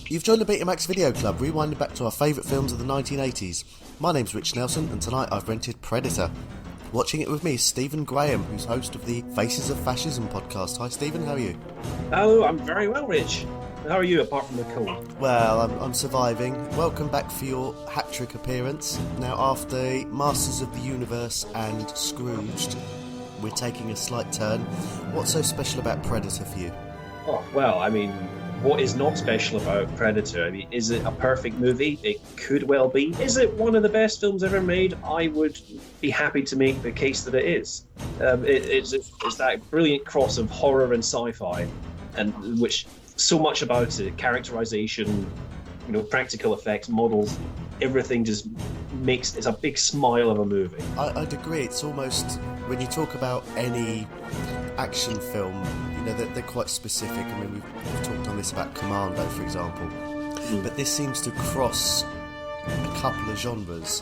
You've joined the Betamax Video Club, rewinding back to our favourite films of the 1980s. My name's Rich Nelson, and tonight I've rented Predator. Watching it with me is Stephen Graham, who's host of the Faces of Fascism podcast. Hi Stephen, how are you? Oh, I'm very well, Rich. How are you, apart from the cold? Well, I'm surviving. Welcome back for your hat-trick appearance. Now, after Masters of the Universe and Scrooged, we're taking a slight turn. What's so special about Predator for you? Oh, well, I mean, what is not special about Predator? I mean, is it a perfect movie? It could well be. Is it one of the best films ever made? I would be happy to make the case that it is. It's that brilliant cross of horror and sci-fi, and which so much about it, characterization, practical effects, models, everything just makes it's a big smile of a movie. I'd agree. It's almost, when you talk about any action film, they're quite specific. I mean, we've talked on this about Commando, for example, but this seems to cross a couple of genres.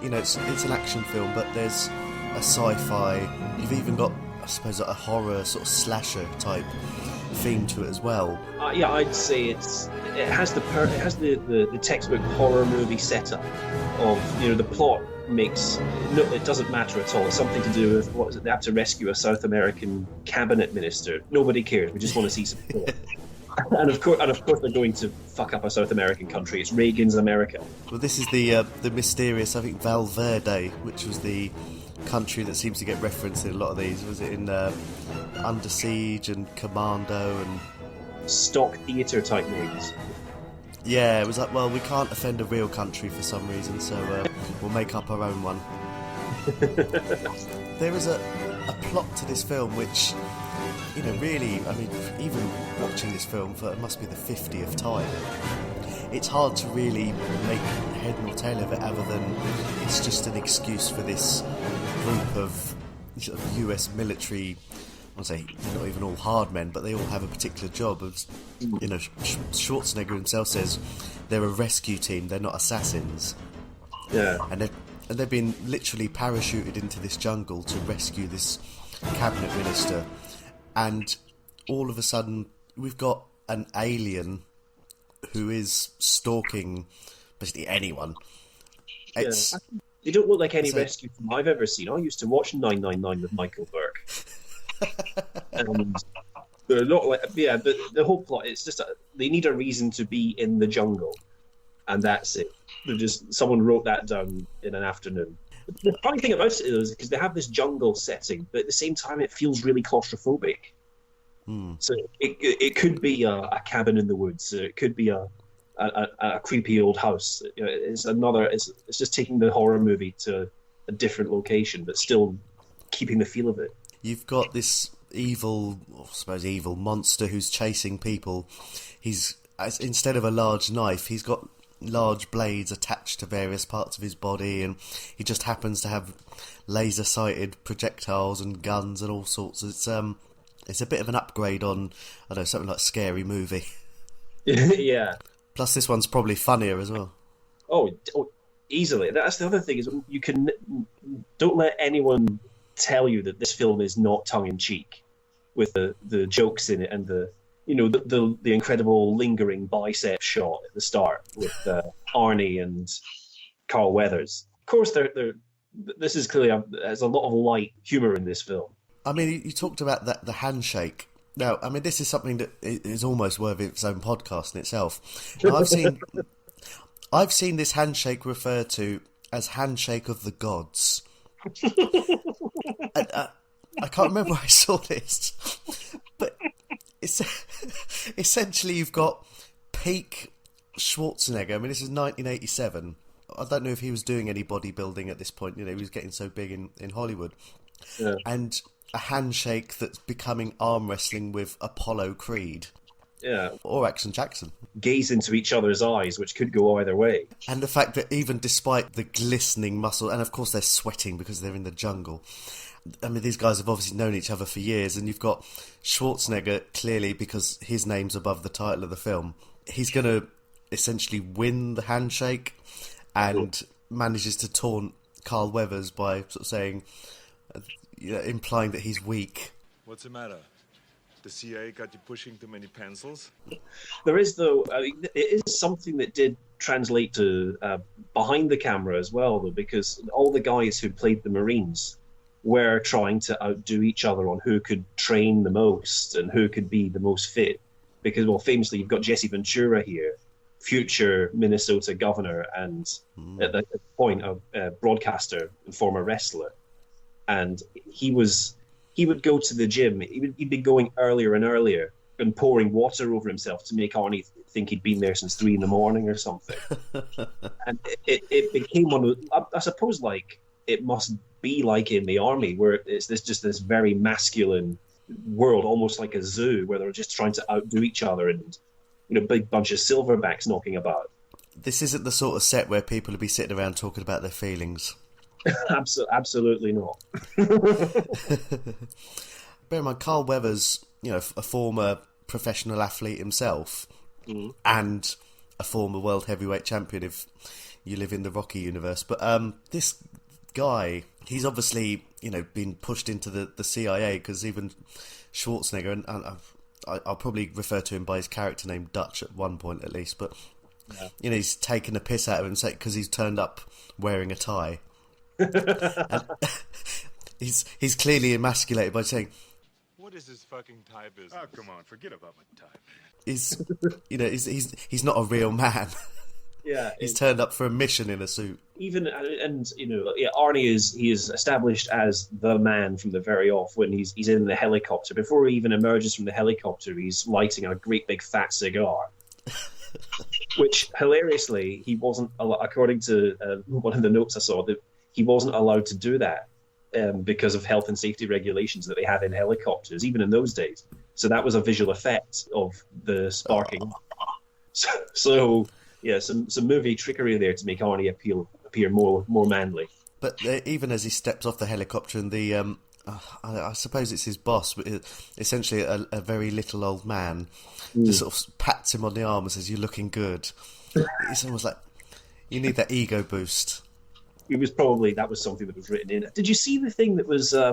It's an action film, but there's a sci-fi. You've even got, I suppose, a horror sort of slasher type theme to it as well. Yeah, I'd say it has the textbook horror movie setup of the plot makes it doesn't matter at all. It's something to do with what is it? They have to rescue a South American cabinet minister. Nobody cares. We just want to see some plot. And of course they're going to fuck up a South American country. It's Reagan's America. Well, this is the mysterious, I think, Valverde, which was the country that seems to get referenced in a lot of these. Was it in Under Siege and Commando and stock theatre type movies? Yeah, it was like, well, we can't offend a real country for some reason, so we'll make up our own one. There is a plot to this film which, really, I mean, even watching this film for it must be the 50th time, it's hard to really make head nor tail of it other than it's just an excuse for this group of sort of US military, I'll say not even all hard men, but they all have a particular job. Schwarzenegger himself says they're a rescue team, they're not assassins. Yeah. And they've been literally parachuted into this jungle to rescue this cabinet minister. And all of a sudden, we've got an alien who is stalking basically anyone. They don't look like any rescue film I've ever seen. I used to watch 999 with Michael Burke. And they're not like, but the whole plot, it's just they need a reason to be in the jungle, and that's it. Someone wrote that down in an afternoon. The funny thing about it is because they have this jungle setting, but at the same time it feels really claustrophobic. So it could be a cabin in the woods. It could be a creepy old house. It's just taking the horror movie to a different location, but still keeping the feel of it. You've got this evil monster who's chasing people. Instead of a large knife, he's got large blades attached to various parts of his body, and he just happens to have laser-sighted projectiles and guns and all sorts. It's a bit of an upgrade on, I don't know, something like Scary Movie. Yeah. Plus, this one's probably funnier as well. Oh, easily. That's the other thing is don't let anyone tell you that this film is not tongue-in-cheek with the jokes in it and the incredible lingering bicep shot at the start with Arnie and Carl Weathers. Of course, this is clearly there's a lot of light humour in this film. I mean, you talked about the handshake. Now, I mean, this is something that is almost worthy of its own podcast in itself. Now, I've seen this handshake referred to as handshake of the gods. I can't remember where I saw this, but essentially you've got peak Schwarzenegger. I mean, this is 1987. I don't know if he was doing any bodybuilding at this point. He was getting so big in Hollywood. Yeah. And a handshake that's becoming arm wrestling with Apollo Creed. Yeah. Or Action Jackson. Gaze into each other's eyes, which could go either way. And the fact that even despite the glistening muscle, and of course they're sweating because they're in the jungle, I mean, these guys have obviously known each other for years, and you've got Schwarzenegger, clearly, because his name's above the title of the film, he's going to essentially win the handshake and manages to taunt Carl Weathers by sort of saying, implying that he's weak. What's the matter? The CIA got you pushing too many pencils? There is, though, I mean, it is something that did translate to behind the camera as well, though, because all the guys who played the Marines were trying to outdo each other on who could train the most and who could be the most fit. Because, well, famously, you've got Jesse Ventura here, future Minnesota governor and at the point a broadcaster and former wrestler. And he would go to the gym. He'd be going earlier and earlier and pouring water over himself to make Arnie think he'd been there since 3 a.m. or something. And it became one of, I suppose, like, it must be like in the army where it's this very masculine world, almost like a zoo, where they're just trying to outdo each other and, big bunch of silverbacks knocking about. This isn't the sort of set where people would be sitting around talking about their feelings. Absolutely not. Bear in mind, Carl Weathers, a former professional athlete himself, and a former world heavyweight champion if you live in the Rocky universe. But this guy, he's obviously, been pushed into the CIA, because even Schwarzenegger, and I'll probably refer to him by his character name Dutch at one point at least, but he's taken a piss out of him because he's turned up wearing a tie. he's clearly emasculated by saying, "What is this fucking tie business?" Oh, come on, forget about my tie, man. He's not a real man. Yeah, he's turned up for a mission in a suit. Even Arnie is established as the man from the very off when he's in the helicopter. Before he even emerges from the helicopter, he's lighting a great big fat cigar. Which hilariously, he wasn't, according to one of the notes I saw, that he wasn't allowed to do that because of health and safety regulations that they have in helicopters, even in those days. So that was a visual effect of the sparking. So yeah, some movie trickery there to make Arnie appear more manly. But even as he steps off the helicopter, and the I suppose it's his boss, but essentially a very little old man, just sort of pats him on the arm and says, "You're looking good." It's almost like you need that ego boost. That was something that was written in. Did you see the thing that was I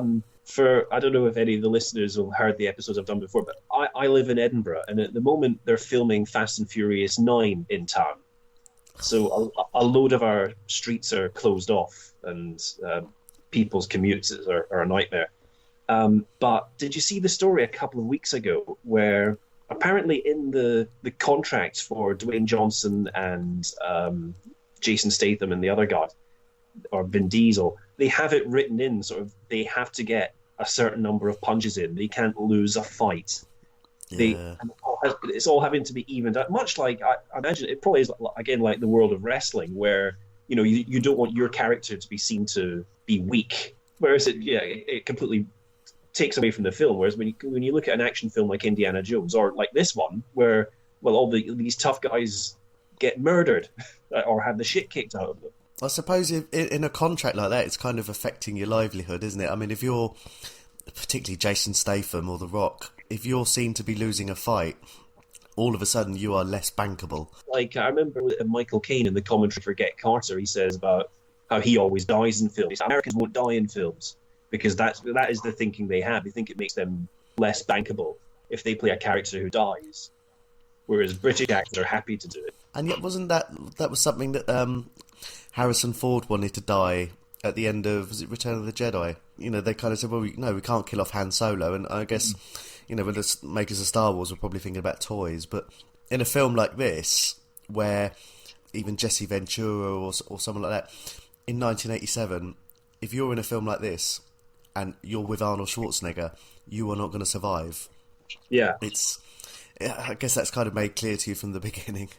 don't know if any of the listeners have heard the episodes I've done before, but I live in Edinburgh, and at the moment they're filming Fast and Furious 9 in town. So a load of our streets are closed off, and people's commutes are a nightmare. But did you see the story a couple of weeks ago where apparently in the contract for Dwayne Johnson and Jason Statham and the other guy, or Vin Diesel, they have it written in, sort of, they have to get a certain number of punches in. They can't lose a fight. Yeah. It's all having to be evened out. Much like, I imagine, it probably is, again, like the world of wrestling, where, you don't want your character to be seen to be weak. Whereas it completely takes away from the film. Whereas when you look at an action film like Indiana Jones, or like this one, where, well, all these tough guys get murdered or have the shit kicked out of them. I suppose in a contract like that, it's kind of affecting your livelihood, isn't it? I mean, if you're, particularly Jason Statham or The Rock, if you're seen to be losing a fight, all of a sudden you are less bankable. Like, I remember Michael Caine in the commentary for Get Carter, he says about how he always dies in films. Americans won't die in films because that is the thinking they have. They think it makes them less bankable if they play a character who dies, whereas British actors are happy to do it. And yet, wasn't that was something that Harrison Ford wanted to die at the end of, was it Return of the Jedi? They kind of said, well, we can't kill off Han Solo. And I guess, when the makers of Star Wars were probably thinking about toys. But in a film like this, where even Jesse Ventura or someone like that, in 1987, if you're in a film like this and you're with Arnold Schwarzenegger, you are not going to survive. Yeah. I guess that's kind of made clear to you from the beginning.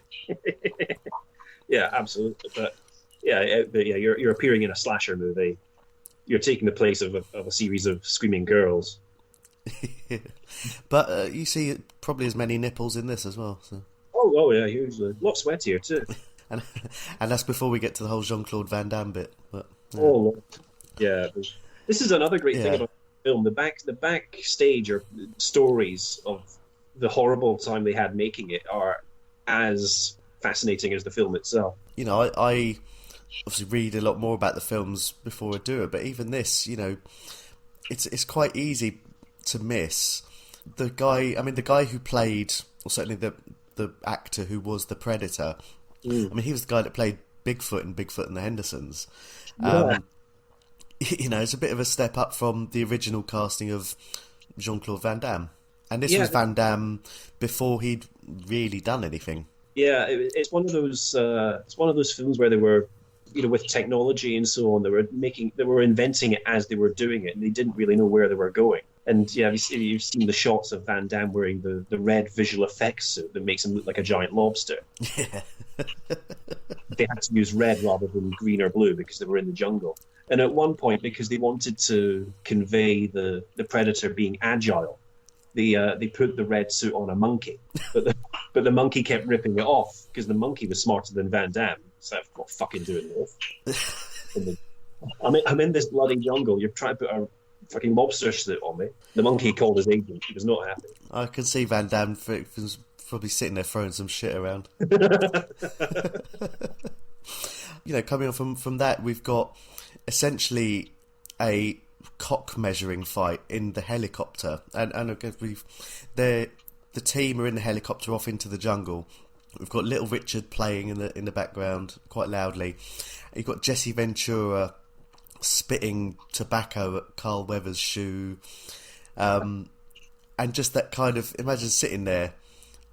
Yeah, absolutely. But you're appearing in a slasher movie. You're taking the place of a series of screaming girls. But you see probably as many nipples in this as well. So. Oh yeah, usually a lot sweatier too. and that's before we get to the whole Jean-Claude Van Damme bit. But, yeah. Oh yeah, this is another great thing about the film. The backstage or stories of the horrible time they had making it are as fascinating as the film itself. I obviously read a lot more about the films before I do it, but even this, it's quite easy to miss the guy who played, or certainly the actor who was the Predator, I mean, he was the guy that played Bigfoot in Bigfoot and the Hendersons. It's a bit of a step up from the original casting of Jean-Claude Van Damme. And this was Van Damme before he'd really done anything. Yeah, it's one of those. It's one of those films where they were, with technology and so on, they were inventing it as they were doing it, and they didn't really know where they were going. And you've seen the shots of Van Damme wearing the red visual effects suit that makes him look like a giant lobster. Yeah. They had to use red rather than green or blue because they were in the jungle. And at one point, because they wanted to convey the Predator being agile, they put the red suit on a monkey, but the monkey kept ripping it off because the monkey was smarter than Van Damme. So I've got fucking doing this. I'm in this bloody jungle. You're trying to put a fucking lobster suit on me. The monkey called his agent. He was not happy. I can see Van Damme was probably sitting there throwing some shit around. Coming on from that, we've got essentially a cock measuring fight in the helicopter, and again the team are in the helicopter off into the jungle. We've got Little Richard playing in the background quite loudly. You've got Jesse Ventura spitting tobacco at Carl Weathers' shoe, and just that kind of, imagine sitting there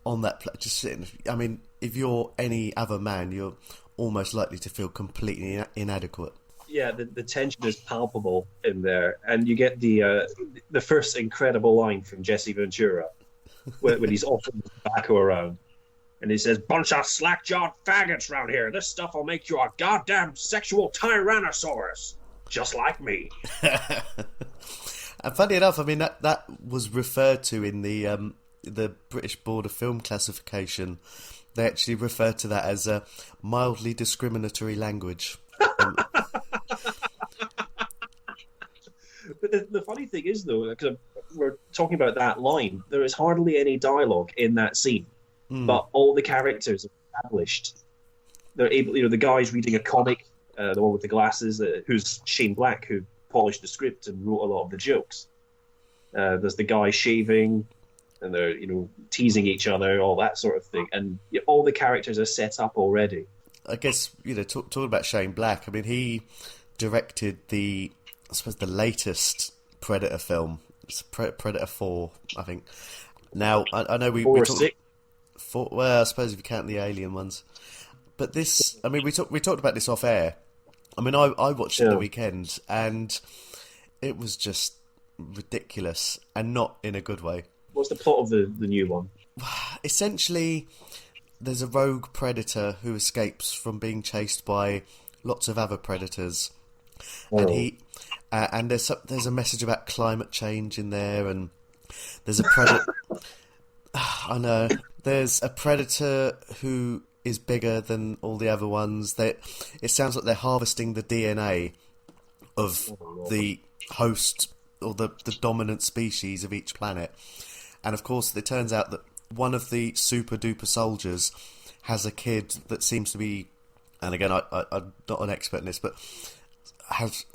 on that just sitting. I mean, if you're any other man, you're almost likely to feel completely inadequate. Yeah, the tension is palpable in there, and you get the first incredible line from Jesse Ventura when he's offering tobacco around, and he says, "Bunch of slack-jawed faggots round here. This stuff will make you a goddamn sexual tyrannosaurus, just like me." And funny enough, I mean that was referred to in the British Board of Film Classification. They actually referred to that as a mildly discriminatory language. But the funny thing is, though, because we're talking about that line, there is hardly any dialogue in that scene, but all the characters are established. They're able, the guy's reading a comic, the one with the glasses, who's Shane Black, who polished the script and wrote a lot of the jokes. There's the guy shaving, and they're teasing each other, all that sort of thing, and all the characters are set up already. I guess talking about Shane Black, I mean, he directed the latest Predator film. It's Predator 4, I think. Now I know we talked 4. Well, I suppose if you count the alien ones, but this, I mean, we talked about this off air. I mean, I watched it the weekend, and it was just ridiculous, and not in a good way. What's the plot of the new one? Essentially, there's a rogue predator who escapes from being chased by lots of other predators, and there's a message about climate change in there, and there's a predator. I know there's a predator who is bigger than all the other ones. It sounds like they're harvesting the DNA of the host or the dominant species of each planet, and of course it turns out that one of the super duper soldiers has a kid that seems to be, and again I'm not an expert in this, but has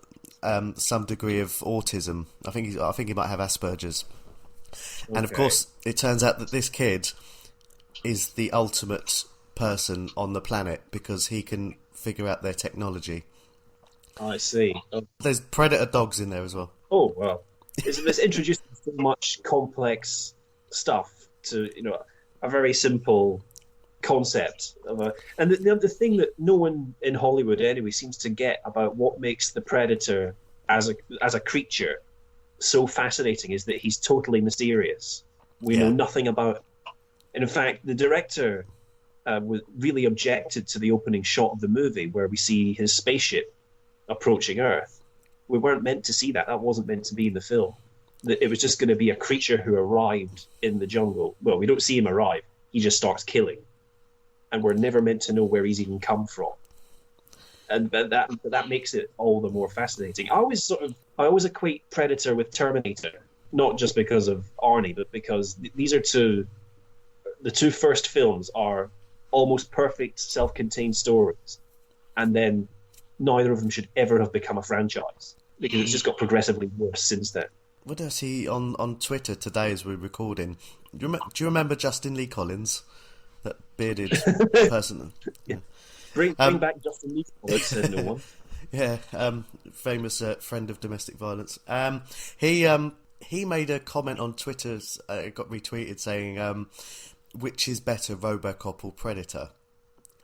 some degree of autism. I think he might have Asperger's. Okay. And of course it turns out that this kid is the ultimate person on the planet because he can figure out their technology. I see. There's predator dogs in there as well. Oh well, it's introducing so much complex stuff to a very simple concept of and the thing that no one in Hollywood anyway seems to get about what makes the Predator as a creature so fascinating is that he's totally mysterious. We know nothing about him. And in fact, the director really objected to the opening shot of the movie where we see his spaceship approaching Earth. We weren't meant to see that. That wasn't meant to be in the film. It was just going to be a creature who arrived in the jungle. Well, we don't see him arrive. He just starts killing. And we're never meant to know where he's even come from. And that makes it all the more fascinating. I always equate Predator with Terminator, not just because of Arnie, but because these are the two first films are almost perfect self-contained stories. And then neither of them should ever have become a franchise because it's just got progressively worse since then. what did I see on Twitter today as we're recording? Do you remember Justin Lee Collins, that bearded person? Yeah. Bring back Justin Lee Collins, said no one. Yeah, famous friend of domestic violence. He made a comment on Twitter, it got retweeted, saying, which is better, RoboCop or Predator?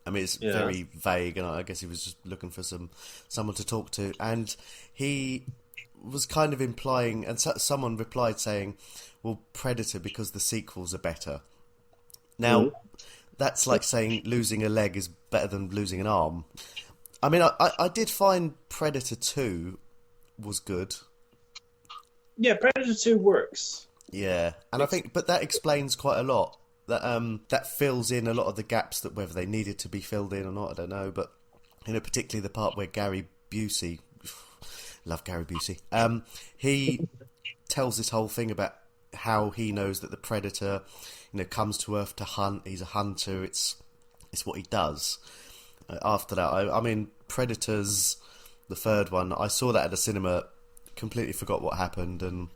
I mean, it's very vague, and I guess he was just looking for someone to talk to. And he was kind of implying, and someone replied saying, well, Predator, because the sequels are better. Now, that's like saying losing a leg is better than losing an arm. I mean, I did find Predator 2 was good. Yeah, Predator 2 works. Yeah, and I think, but that explains quite a lot. That fills in a lot of the gaps that whether they needed to be filled in or not, I don't know. But particularly the part where Gary Busey, love Gary Busey, he tells this whole thing about how he knows that the Predator, comes to Earth to hunt. He's a hunter. It's what he does. After that, I mean, Predators, the third one, I saw that at the cinema, completely forgot what happened, and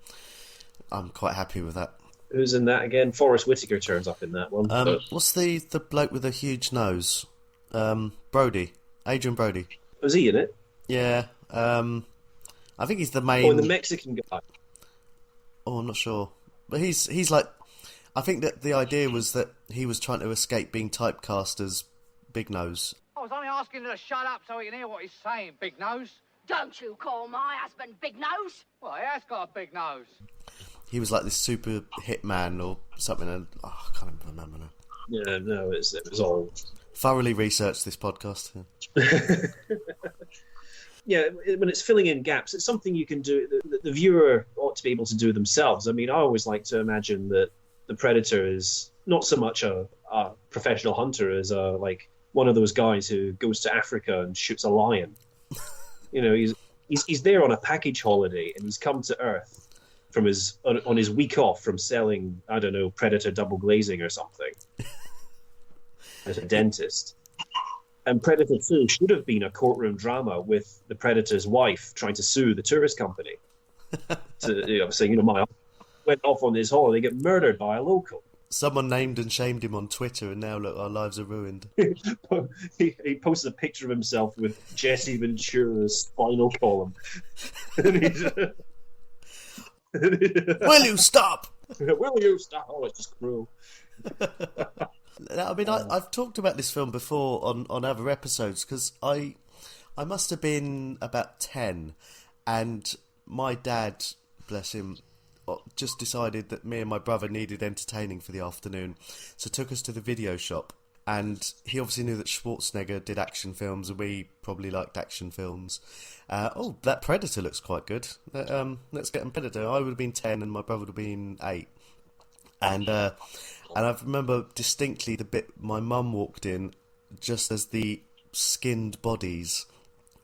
I'm quite happy with that. Who's in that again? Forrest Whitaker turns up in that one. What's the bloke with a huge nose? Brody. Adrian Brody. Was he in it? Yeah. I think he's the main... Oh, the Mexican guy. Oh, I'm not sure. But he's like... I think that the idea was that he was trying to escape being typecast as Big Nose. I was only asking him to shut up so he can hear what he's saying, Big Nose. Don't you call my husband Big Nose? Well, he has got a big nose. He was like this super hitman or something, and I can't remember now. Yeah, no, it was all... Thoroughly researched this podcast. Yeah, when it's filling in gaps, it's something you can do. The viewer ought to be able to do themselves. I mean, I always like to imagine that the Predator is not so much a professional hunter as like one of those guys who goes to Africa and shoots a lion. He's there on a package holiday, and he's come to Earth from on his week off from selling, I don't know, Predator double glazing or something as a dentist. And Predator 2 should have been a courtroom drama with the Predator's wife trying to sue the tourist company. Saying, my went off on this holiday, get murdered by a local. Someone named and shamed him on Twitter, and now look, our lives are ruined. he posted a picture of himself with Jesse Ventura's spinal column. Will you stop? Will you stop? Oh, it's just cruel. I mean, I've talked about this film before on other episodes, because I must have been about 10, and my dad, bless him, just decided that me and my brother needed entertaining for the afternoon, so took us to the video shop. And he obviously knew that Schwarzenegger did action films, and we probably liked action films. That Predator looks quite good. Let's get him Predator. I would have been 10 and my brother would have been 8. And I remember distinctly the bit my mum walked in just as the skinned bodies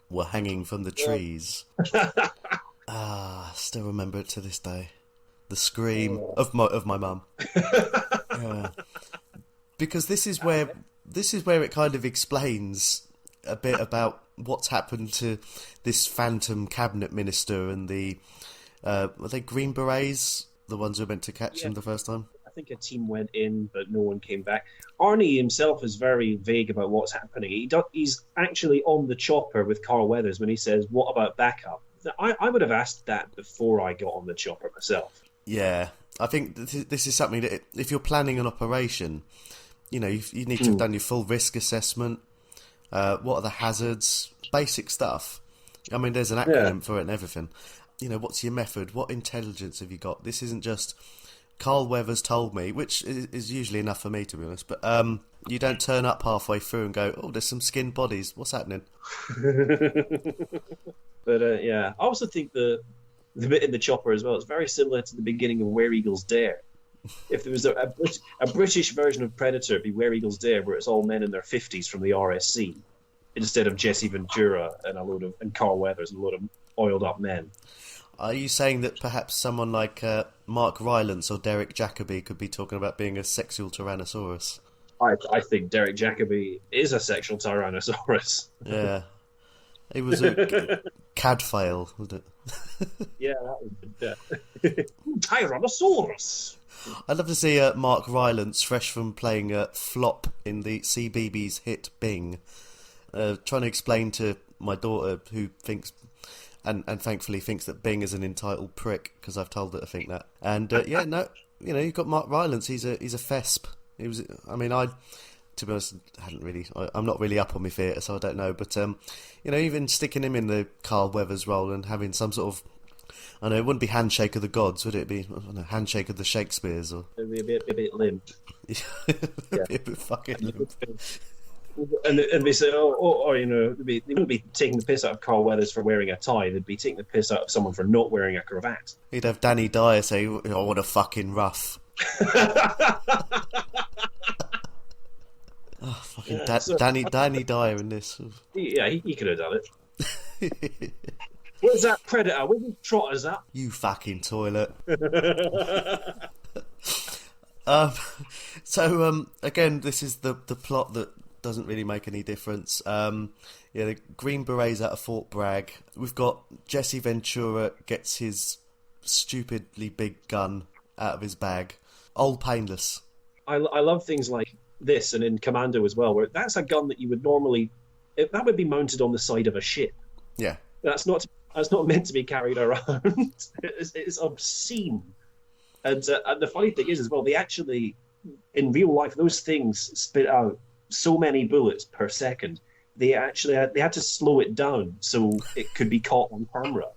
were hanging from the trees. Still remember it to this day. The scream of my mum. Because this is where it kind of explains a bit about what's happened to this phantom cabinet minister and the were they Green Berets, the ones who were meant to catch him the first time? I think a team went in, but no one came back. Arnie himself is very vague about what's happening. He's actually on the chopper with Carl Weathers when he says, "What about backup?" I would have asked that before I got on the chopper myself. Yeah, I think this is something that if you're planning an operation, you need to have done your full risk assessment. What are the hazards? Basic stuff. I mean, there's an acronym for it and everything. What's your method? What intelligence have you got? This isn't just Carl Weathers told me, which is usually enough for me, to be honest. But you don't turn up halfway through and go, "Oh, there's some skinned bodies. What's happening?" But I also think the bit in the chopper as well, it's very similar to the beginning of Where Eagles Dare. If there was a British version of Predator, it'd be Where Eagles Dare, where it's all men in their 50s from the RSC, instead of Jesse Ventura and Carl Weathers and a load of oiled up men. Are you saying that perhaps someone like Mark Rylance or Derek Jacobi could be talking about being a sexual Tyrannosaurus? I think Derek Jacobi is a sexual Tyrannosaurus. Yeah. He was a Cadfael, wasn't it? Yeah, that was good. Tyrannosaurus! I'd love to see Mark Rylance, fresh from playing Flop in the CBeebies hit Bing, trying to explain to my daughter, who thinks, and thankfully thinks that Bing is an entitled prick, because I've told her to think that. And you've got Mark Rylance. He's a fesp. He was. I mean, to be honest, I'm not really up on my theatre, so I don't know. But even sticking him in the Carl Weathers role and having some sort of, I know it wouldn't be Handshake of the Gods, would it be? I don't know, Handshake of the Shakespeares, or it'd be a bit limp. Yeah. Be a bit fucking limp. And they say, they wouldn't be taking the piss out of Carl Weathers for wearing a tie. They'd be taking the piss out of someone for not wearing a cravat. He'd have Danny Dyer say, "Oh, what a fucking rough." Oh, fucking Danny Dyer in this. Yeah, he could have done it. Where's that Predator? Where's the trotters at? You fucking toilet. Again, this is the plot that doesn't really make any difference. The Green Berets out of Fort Bragg. We've got Jesse Ventura gets his stupidly big gun out of his bag. Old painless. I love things like this, and in Commando as well, where that's a gun that you would normally, that would be mounted on the side of a ship. Yeah. That's not meant to be carried around. It's obscene. And the funny thing is as well, they actually, in real life, those things spit out so many bullets per second. They had to slow it down so it could be caught on camera.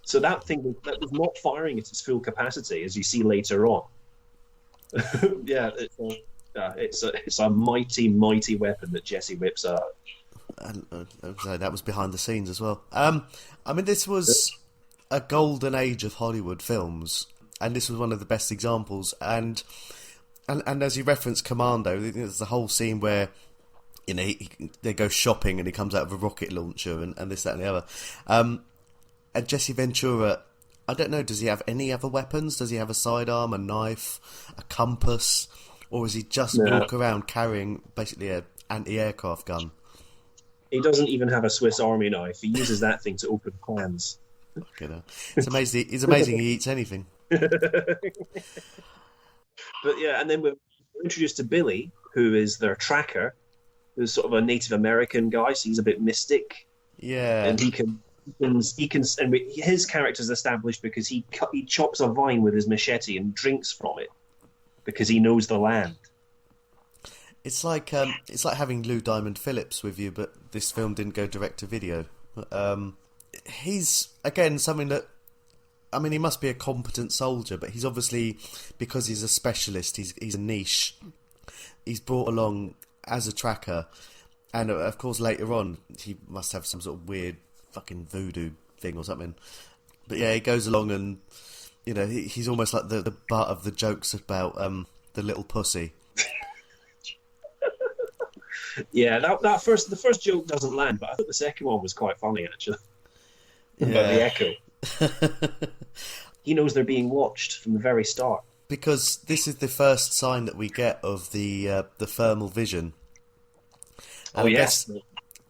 So that thing that was not firing at its full capacity, as you see later on. Yeah, it's a mighty, mighty weapon that Jesse whips out. And that was behind the scenes as well. I mean, this was a golden age of Hollywood films, and this was one of the best examples. And as you referenced Commando, there's the whole scene where they go shopping and he comes out of a rocket launcher and this, that, and the other. And Jesse Ventura, I don't know, does he have any other weapons? Does he have a sidearm, a knife, a compass, or is he just walk around carrying basically an anti-aircraft gun? He doesn't even have a Swiss Army knife. He uses that thing to open cans. It's amazing. It's amazing he eats anything. But yeah, and then we're introduced to Billy, who is their tracker, who's sort of a Native American guy, so he's a bit mystic. Yeah, and he can, and his character's established because he chops a vine with his machete and drinks from it because he knows the land. It's like having Lou Diamond Phillips with you, but this film didn't go direct to video. He's again something that, I mean, he must be a competent soldier, but he's obviously, because he's a specialist, he's a niche. He's brought along as a tracker, and of course later on he must have some sort of weird fucking voodoo thing or something. But yeah, he goes along and he's almost like the butt of the jokes about the little pussy. Yeah, the first joke doesn't land, but I thought the second one was quite funny actually. About the echo. He knows they're being watched from the very start. Because this is the first sign that we get of the thermal vision. And I guess in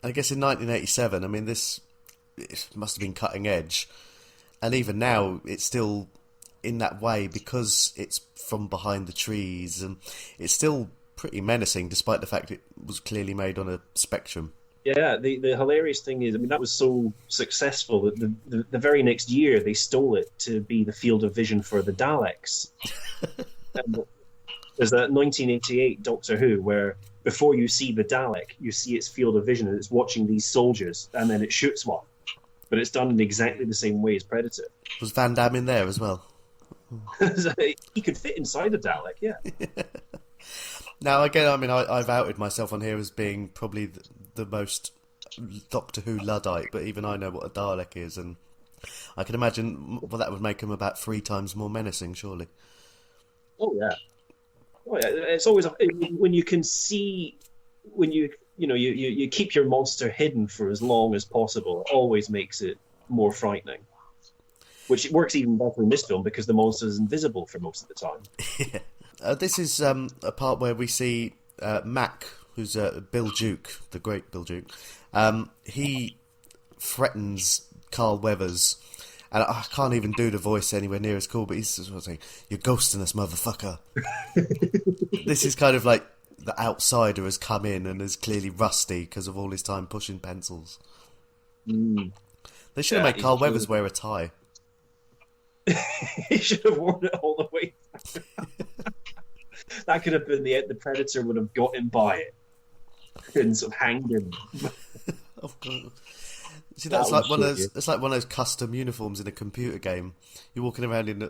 1987, I mean, it must have been cutting edge. And even now, it's still in that way because it's from behind the trees, and it's still pretty menacing, despite the fact it was clearly made on a Spectrum. Yeah, the hilarious thing is, I mean, that was so successful that the very next year they stole it to be the field of vision for the Daleks. And there's that 1988 Doctor Who where before you see the Dalek, you see its field of vision and it's watching these soldiers, and then it shoots one. But it's done in exactly the same way as Predator. Was Van Damme in there as well? He could fit inside the Dalek, yeah. Now, again, I mean, I've outed myself on here as being probably the most Doctor Who Luddite, but even I know what a Dalek is, and I can imagine that would make him about 3 times more menacing, surely. Oh yeah. It's always when you can see, when you keep your monster hidden for as long as possible, it always makes it more frightening. Which works even better in this film because the monster is invisible for most of the time. Yeah. This is a part where we see Mac, who's Bill Duke, the great Bill Duke. He threatens Carl Weathers, and I can't even do the voice anywhere near as cool, but he's sort of saying, "You're ghosting us, motherfucker." This is kind of like the outsider has come in and is clearly rusty because of all his time pushing pencils. They should have made Carl Weathers wear a tie. He should have worn it all the way through. That could have been the Predator would have got him by it and sort of hanged him. Oh, God. See, that's like one of those. It's like one of those custom uniforms in a computer game. You're walking around in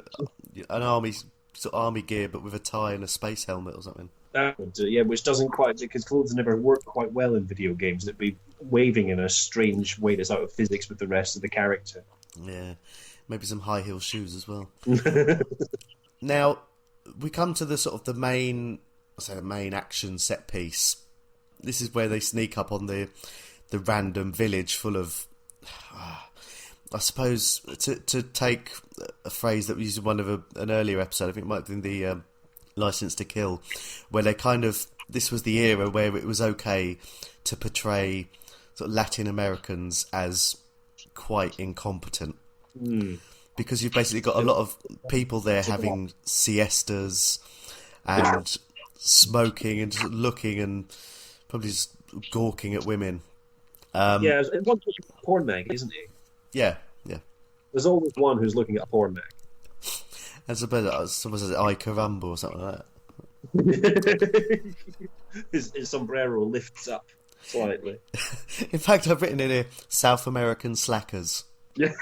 an army gear, but with a tie and a space helmet or something. That would do, yeah, which doesn't quite, because clothes never work quite well in video games. It'd be waving in a strange way that's out of physics with the rest of the character. Yeah, maybe some high heel shoes as well. Now we come to the sort of the main action set piece. This is where they sneak up on the random village full of, I suppose, to take a phrase that we used in one of an earlier episode, I think it might have been the License to Kill, where they kind of, this was the era where it was okay to portray sort of Latin Americans as quite incompetent. Because you've basically got a lot of people there having siestas and smoking and just looking and probably just gawking at women. Yeah, one's looking at a porn mag, isn't he? Yeah. There's always one who's looking at a porn mag. I suppose someone says "Ay caramba" or something like that. His sombrero lifts up slightly. In fact, I've written in here South American slackers. Yeah.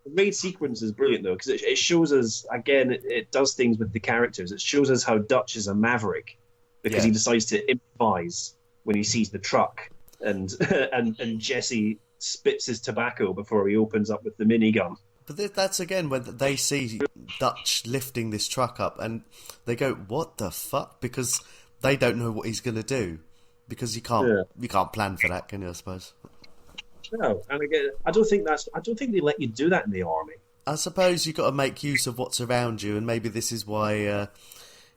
The main sequence is brilliant though, because it shows us again. It does things with the characters. It shows us how Dutch is a maverick because he decides to improvise when he sees the truck, and Jesse spits his tobacco before he opens up with the minigun. But that's again when they see Dutch lifting this truck up and they go, "What the fuck?" Because they don't know what he's going to do. Because you can't plan for that, can you? I suppose. No, and again, I don't think they let you do that in the army. I suppose you've got to make use of what's around you, and maybe this is why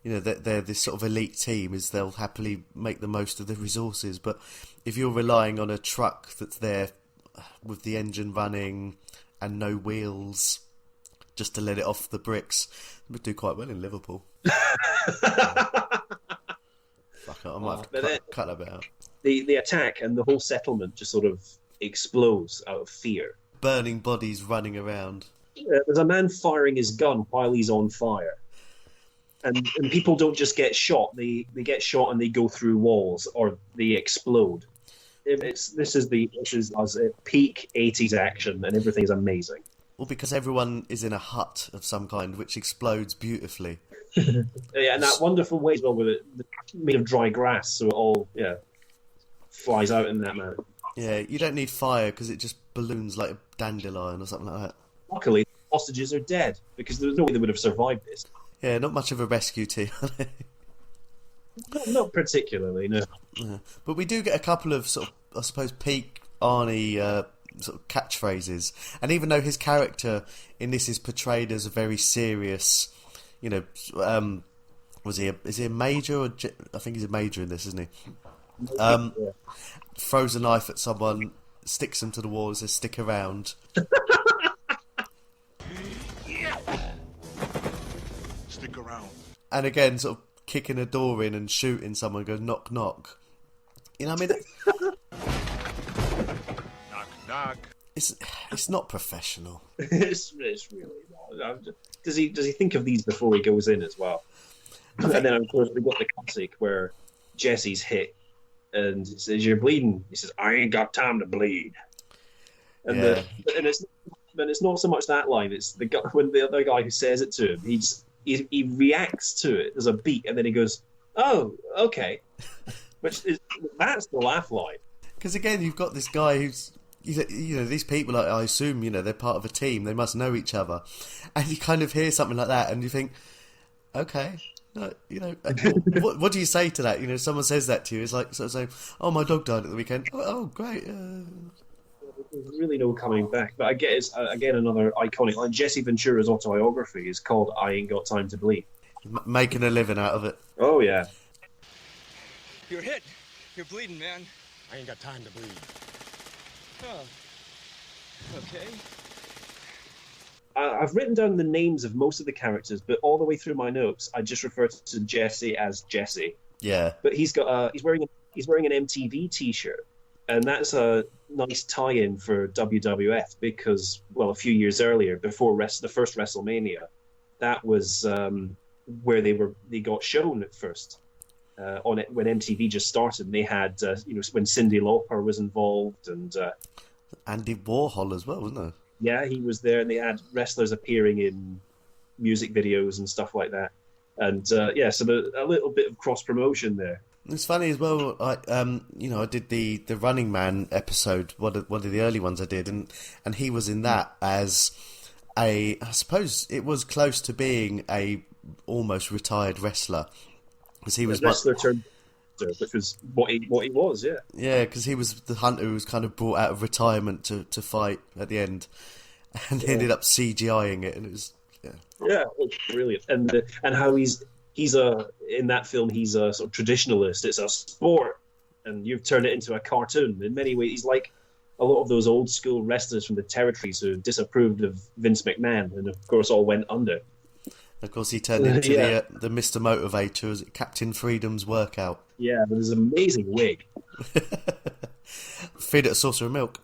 they're this sort of elite team, is they'll happily make the most of the resources. But if you're relying on a truck that's there with the engine running and no wheels, just to let it off the bricks, it would do quite well in Liverpool. Fuck it, I might have to cut that bit out. The attack and the whole settlement just sort of explodes out of fear. Burning bodies running around. There's a man firing his gun while he's on fire. And people don't just get shot, they get shot and they go through walls or they explode. This is a peak 80s action and everything is amazing. Well, because everyone is in a hut of some kind which explodes beautifully. Yeah, and that wonderful way as well with it made of dry grass, so it all flies out in that manner. Yeah, you don't need fire because it just balloons like a dandelion or something like that. Luckily, the hostages are dead because there's no way they would have survived this. Yeah, not much of a rescue team. Not particularly, no. Yeah. But we do get a couple of sort of, I suppose, peak Arnie sort of catchphrases. And even though his character in this is portrayed as a very serious, is he a major? Or I think he's a major in this, isn't he? Throws a knife at someone, sticks them to the wall and says, "Stick around." Stick around. And again, sort of kicking a door in and shooting someone, goes knock knock. You know what I mean? Knock knock. It's not professional. It's really not. Does he think of these before he goes in as well? And then of course we got the classic where Jesse's hit and he says, "You're bleeding." He says, "I ain't got time to bleed." And it's not so much that line. It's when the other guy who says it to him, he reacts to it. There's a beat, and then he goes, "Oh, okay," that's the laugh line. Because again, you've got this guy who's, these people. I assume they're part of a team. They must know each other, and you kind of hear something like that, and you think, okay. What do you say to that? Someone says that to you. It's like sort of saying, "Oh, my dog died at the weekend." Oh, great. There's really no coming back. But I guess again another iconic line. Jesse Ventura's autobiography is called "I Ain't Got Time to Bleed." Making a living out of it. Oh yeah. You're hit. You're bleeding, man. I ain't got time to bleed. Oh. Okay. I've written down the names of most of the characters, but all the way through my notes, I just refer to Jesse as Jesse. Yeah. But he's wearing an MTV T-shirt, and that's a nice tie-in for WWF because, well, a few years earlier, before the first WrestleMania, that was where they got shown at first on it when MTV just started. And they had when Cyndi Lauper was involved and Andy Warhol as well, wasn't there? Yeah, he was there, and they had wrestlers appearing in music videos and stuff like that. And so a little bit of cross promotion there. It's funny as well. I did the Running Man episode, one of the early ones I did, and he was in that as I suppose it was close to being a almost retired wrestler because he was wrestler turned, which was what he was. Yeah. Yeah, because he was the hunter who was kind of brought out of retirement to fight at the end, and they ended up CGIing it, and it was. Yeah, it's brilliant, and how he's in that film he's a sort of traditionalist. It's a sport, and you've turned it into a cartoon. In many ways, he's like a lot of those old school wrestlers from the territories who disapproved of Vince McMahon, and of course all went under. Of course, he turned into the Mr. Motivator as Captain Freedom's workout. Yeah, with his amazing wig. Feed it a saucer of milk.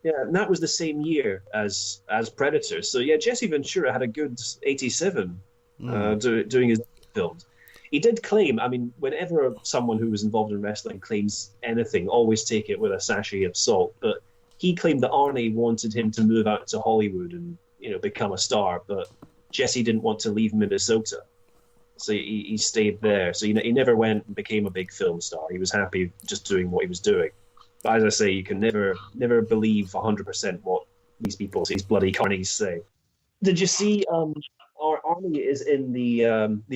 Yeah, and that was the same year as Predator. So yeah, Jesse Ventura had a good 87 doing his films. He did claim, I mean, whenever someone who was involved in wrestling claims anything, always take it with a sachet of salt. But he claimed that Arnie wanted him to move out to Hollywood and become a star, but Jesse didn't want to leave Minnesota. So he stayed there. So he never went and became a big film star. He was happy just doing what he was doing. But as I say, you can never believe 100% what these people, these bloody carnies, say. Did you see Arnie is in the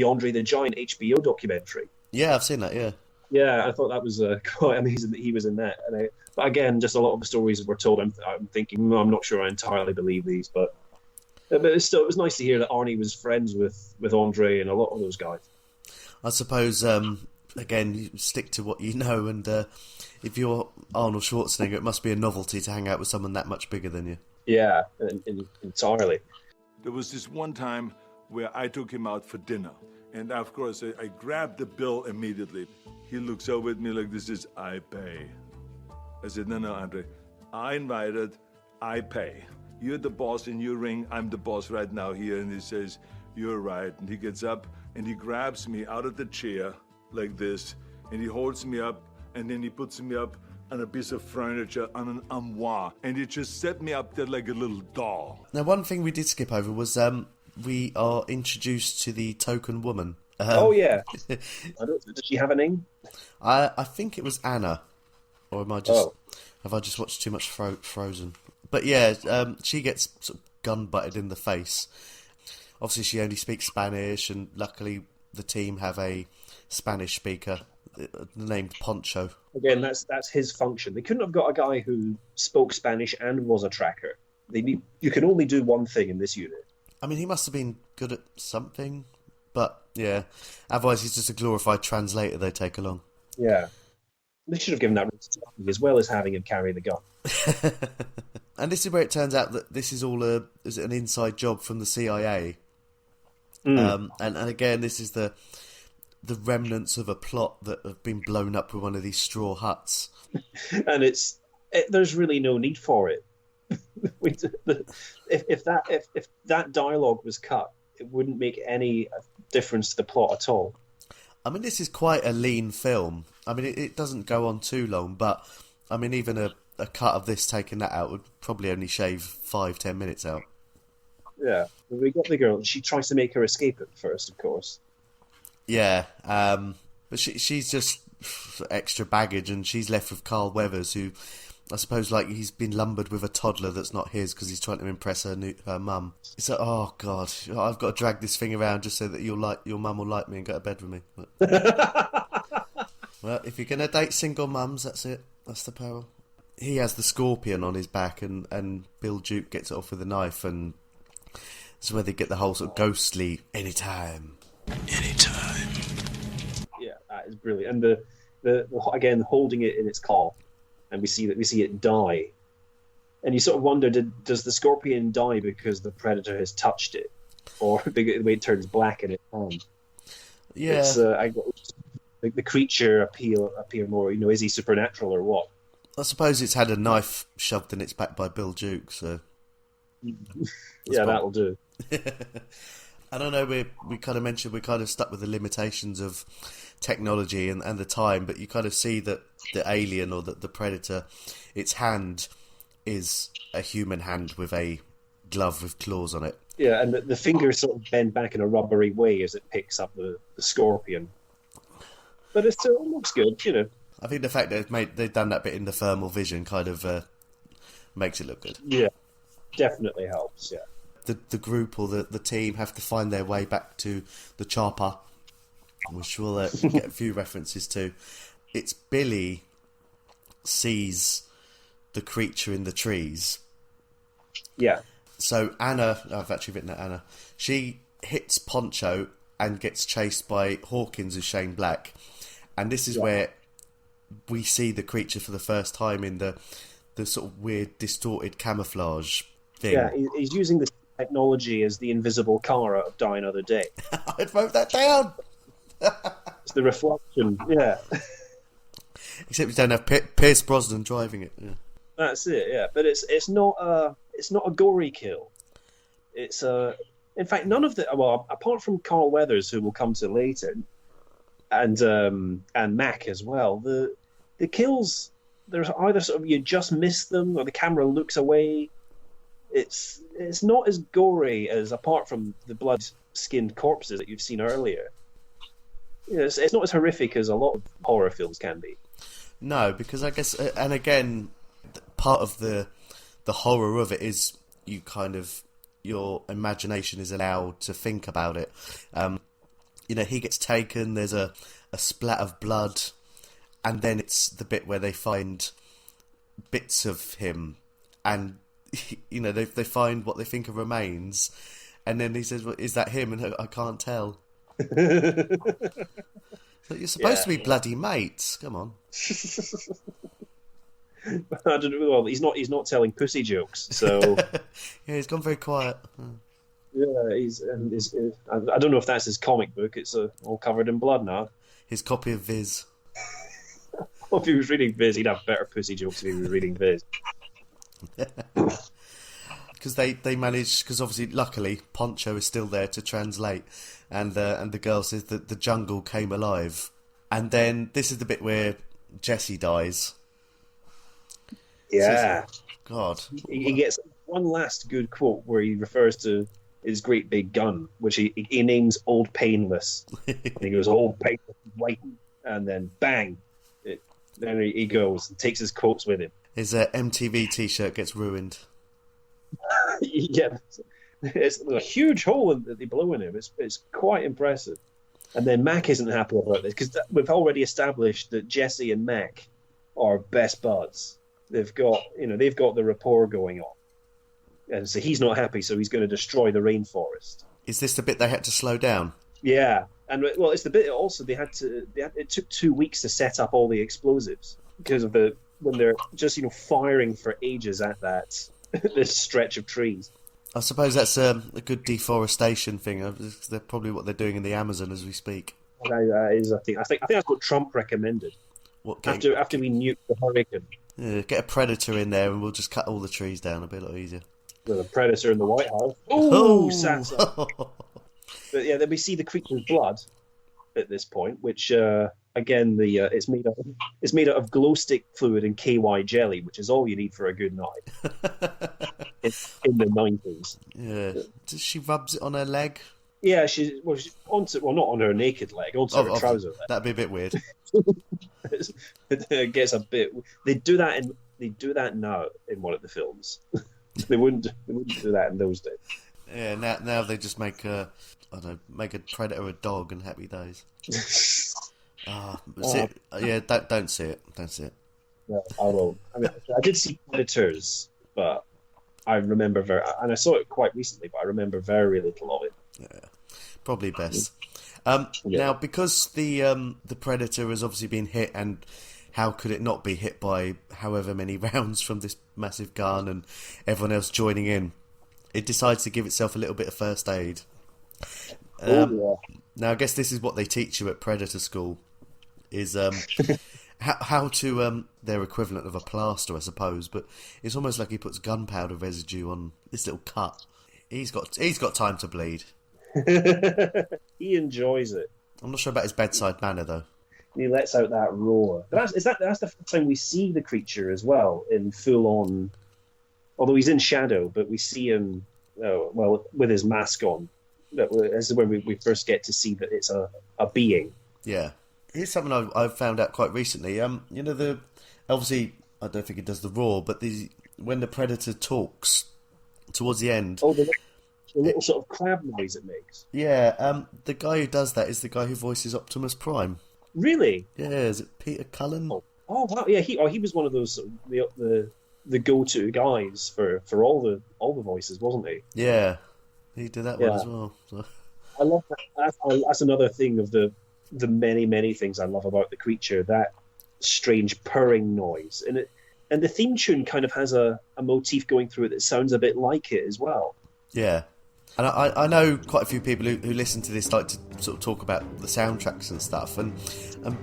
Andre the Giant HBO documentary? Yeah, I've seen that, yeah. Yeah, I thought that was quite amazing that he was in that. But again, just a lot of the stories were told. I'm thinking, I'm not sure I entirely believe these, but it was nice to hear that Arnie was friends with Andre and a lot of those guys. I suppose, again, you stick to what you know, and if you're Arnold Schwarzenegger, it must be a novelty to hang out with someone that much bigger than you. Yeah, entirely. There was this one time where I took him out for dinner, and of course I grabbed the bill immediately. He looks over at me like this is, I pay. I said, no, Andre, I invited, I pay. You're the boss in your ring, I'm the boss right now here. And he says, you're right. And he gets up and he grabs me out of the chair like this, and he holds me up, and then he puts me up on a piece of furniture on an armoire, and he just set me up there like a little doll. Now, one thing we did skip over was we are introduced to the token woman. Oh, yeah. Does she have a name? I think it was Anna. Or am I just... Have I just watched too much Frozen? But yeah, she gets sort of gun-butted in the face. Obviously, she only speaks Spanish, and luckily the team have a Spanish speaker named Poncho. Again, that's his function. They couldn't have got a guy who spoke Spanish and was a tracker. You can only do one thing in this unit. I mean, he must have been good at something, but yeah. Otherwise, he's just a glorified translator they take along. Yeah. They should have given that responsibility as well as having him carry the gun. And this is where it turns out that this is all an inside job from the CIA. And again, this is the remnants of a plot that have been blown up with one of these straw huts. And there's really no need for it. If that dialogue was cut, it wouldn't make any difference to the plot at all. I mean, this is quite a lean film. I mean, it doesn't go on too long, but I mean, even a cut of this taking that out would probably only shave 5-10 minutes out. Yeah, we got the girl. She tries to make her escape at first, of course. Yeah, but she's just extra baggage, and she's left with Carl Weathers, who I suppose he's been lumbered with a toddler that's not his because he's trying to impress her mum. It's like, oh god, I've got to drag this thing around just so that your mum will like me and go to bed with me. Well, if you're gonna date single mums, that's it. That's the peril. He has the scorpion on his back, and Bill Duke gets it off with a knife, and that's where they get the whole sort of ghostly anytime. Yeah, that is brilliant. And the again holding it in its claw. and we see it die, and you sort of wonder, does the scorpion die because the predator has touched it, or the way it turns black in its hand? Yeah. It's, the creature appear more. Is he supernatural or what? I suppose it's had a knife shoved in its back by Bill Duke, so... Yeah, that'll do. I don't know, we kind of mentioned we're kind of stuck with the limitations of technology and the time, but you kind of see that the alien or the predator, its hand is a human hand with a glove with claws on it. Yeah, and the fingers sort of bend back in a rubbery way as it picks up the scorpion. But it still looks good, I think the fact that they've done that bit in the thermal vision kind of makes it look good. Yeah, definitely helps, yeah. The group or the team have to find their way back to the chopper, which we'll get a few references to. It's Billy sees the creature in the trees. Yeah. So Anna, I've actually written that Anna, she hits Poncho and gets chased by Hawkins as Shane Black. And this is where we see the creature for the first time in the sort of weird distorted camouflage thing. Yeah, he's using the technology as the invisible car out of Die Another Day. I wrote that down. It's the reflection, yeah. Except you don't have Pierce Brosnan driving it. Yeah. That's it, yeah. But it's not a gory kill. It's in fact none of the apart from Carl Weathers, who we'll come to later, and Mac as well. The kills, there's either sort of you just miss them or the camera looks away. It's not as gory as, apart from the blood-skinned corpses that you've seen earlier. It's not as horrific as a lot of horror films can be. No, because I guess, and again, part of the horror of it is your imagination is allowed to think about it. He gets taken, there's a splat of blood, and then it's the bit where they find bits of him, and they find what they think are remains, and then he says, well, is that him? And I can't tell. So you're supposed to be bloody mates. Come on. I don't know. Well, he's not telling pussy jokes, so yeah, he's gone very quiet. Yeah, I don't know if that's his comic book. It's all covered in blood now. His copy of Viz. Well, if he was reading Viz, he'd have better pussy jokes if he was reading Viz. Because they managed, because obviously, luckily, Poncho is still there to translate, and the girl says that the jungle came alive, and then this is the bit where Jesse dies. Yeah, God, he gets one last good quote where he refers to his great big gun, which he names Old Painless, and he goes Old Painless, white, and then bang, then he goes and takes his quotes with him. His MTV T-shirt gets ruined. Yeah, it's a huge hole that they blew in him. It's quite impressive. And then Mac isn't happy about this because we've already established that Jesse and Mac are best buds. They've got the rapport going on, and so he's not happy. So he's going to destroy the rainforest. Is this the bit they had to slow down? Yeah, and well, it's the bit also it took 2 weeks to set up all the explosives because of when they're just firing for ages at that this stretch of trees. I suppose that's a good deforestation thing. They're probably what they're doing in the Amazon as we speak. I think that's what Trump recommended. After we nuke the hurricane. Yeah, get a predator in there and we'll just cut all the trees down. It'll be a lot easier. With a predator in the White House. Oh, Sansa. But yeah, then we see the creature's blood at this point, which again it's made out of glow stick fluid and KY jelly, which is all you need for a good night. in the 90s. Yeah. She rubs it on her leg. Yeah, she's not on her naked leg, onto her trouser leg. That'd be a bit weird. It gets a bit. They do that now in one of the films. They wouldn't do that in those days. Yeah, now they just make a predator a dog and happy days. Yeah, don't see it. Don't see it. No, I won't. I mean, I did see Predators, but I remember and I saw it quite recently, but I remember very little of it. Yeah, probably best. Now, because the Predator has obviously been hit and how could it not be hit by however many rounds from this massive gun and everyone else joining in? It decides to give itself a little bit of first aid. Now, I guess this is what they teach you at Predator School, is how to their equivalent of a plaster, I suppose. But it's almost like he puts gunpowder residue on this little cut. He's got time to bleed. He enjoys it. I'm not sure about his bedside manner, though. He lets out that roar. But that's the first time we see the creature as well in full on. Although he's in shadow, but we see him with his mask on. This is when we first get to see that it's a being. Yeah. Here's something I've found out quite recently. Obviously I don't think it does the roar, but when the predator talks towards the end. Oh, the little sort of crab noise it makes. Yeah. The guy who does that is the guy who voices Optimus Prime. Really? Yeah. Is it Peter Cullen? Oh wow. Yeah. He was one of those the go-to guys for all the voices, wasn't he? Yeah. He did that one as well. So. I love that. That's another thing of the many, many things I love about the creature, that strange purring noise. And the theme tune kind of has a motif going through it that sounds a bit like it as well. Yeah. And I know quite a few people who listen to this like to sort of talk about the soundtracks and stuff. And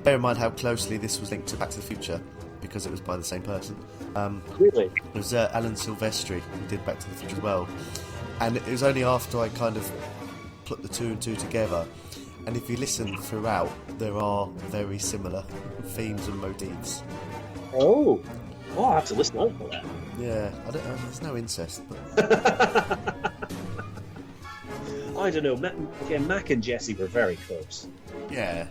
bear in mind how closely this was linked to Back to the Future, because it was by the same person. Really? It was Alan Silvestri who did Back to the Future as well. And it was only after I kind of put the two and two together. And if you listen throughout, there are very similar themes and motifs. Oh, I have to listen out for that. Yeah, I don't know. There's no incest, but I don't know. Mac and Jesse were very close. yeah,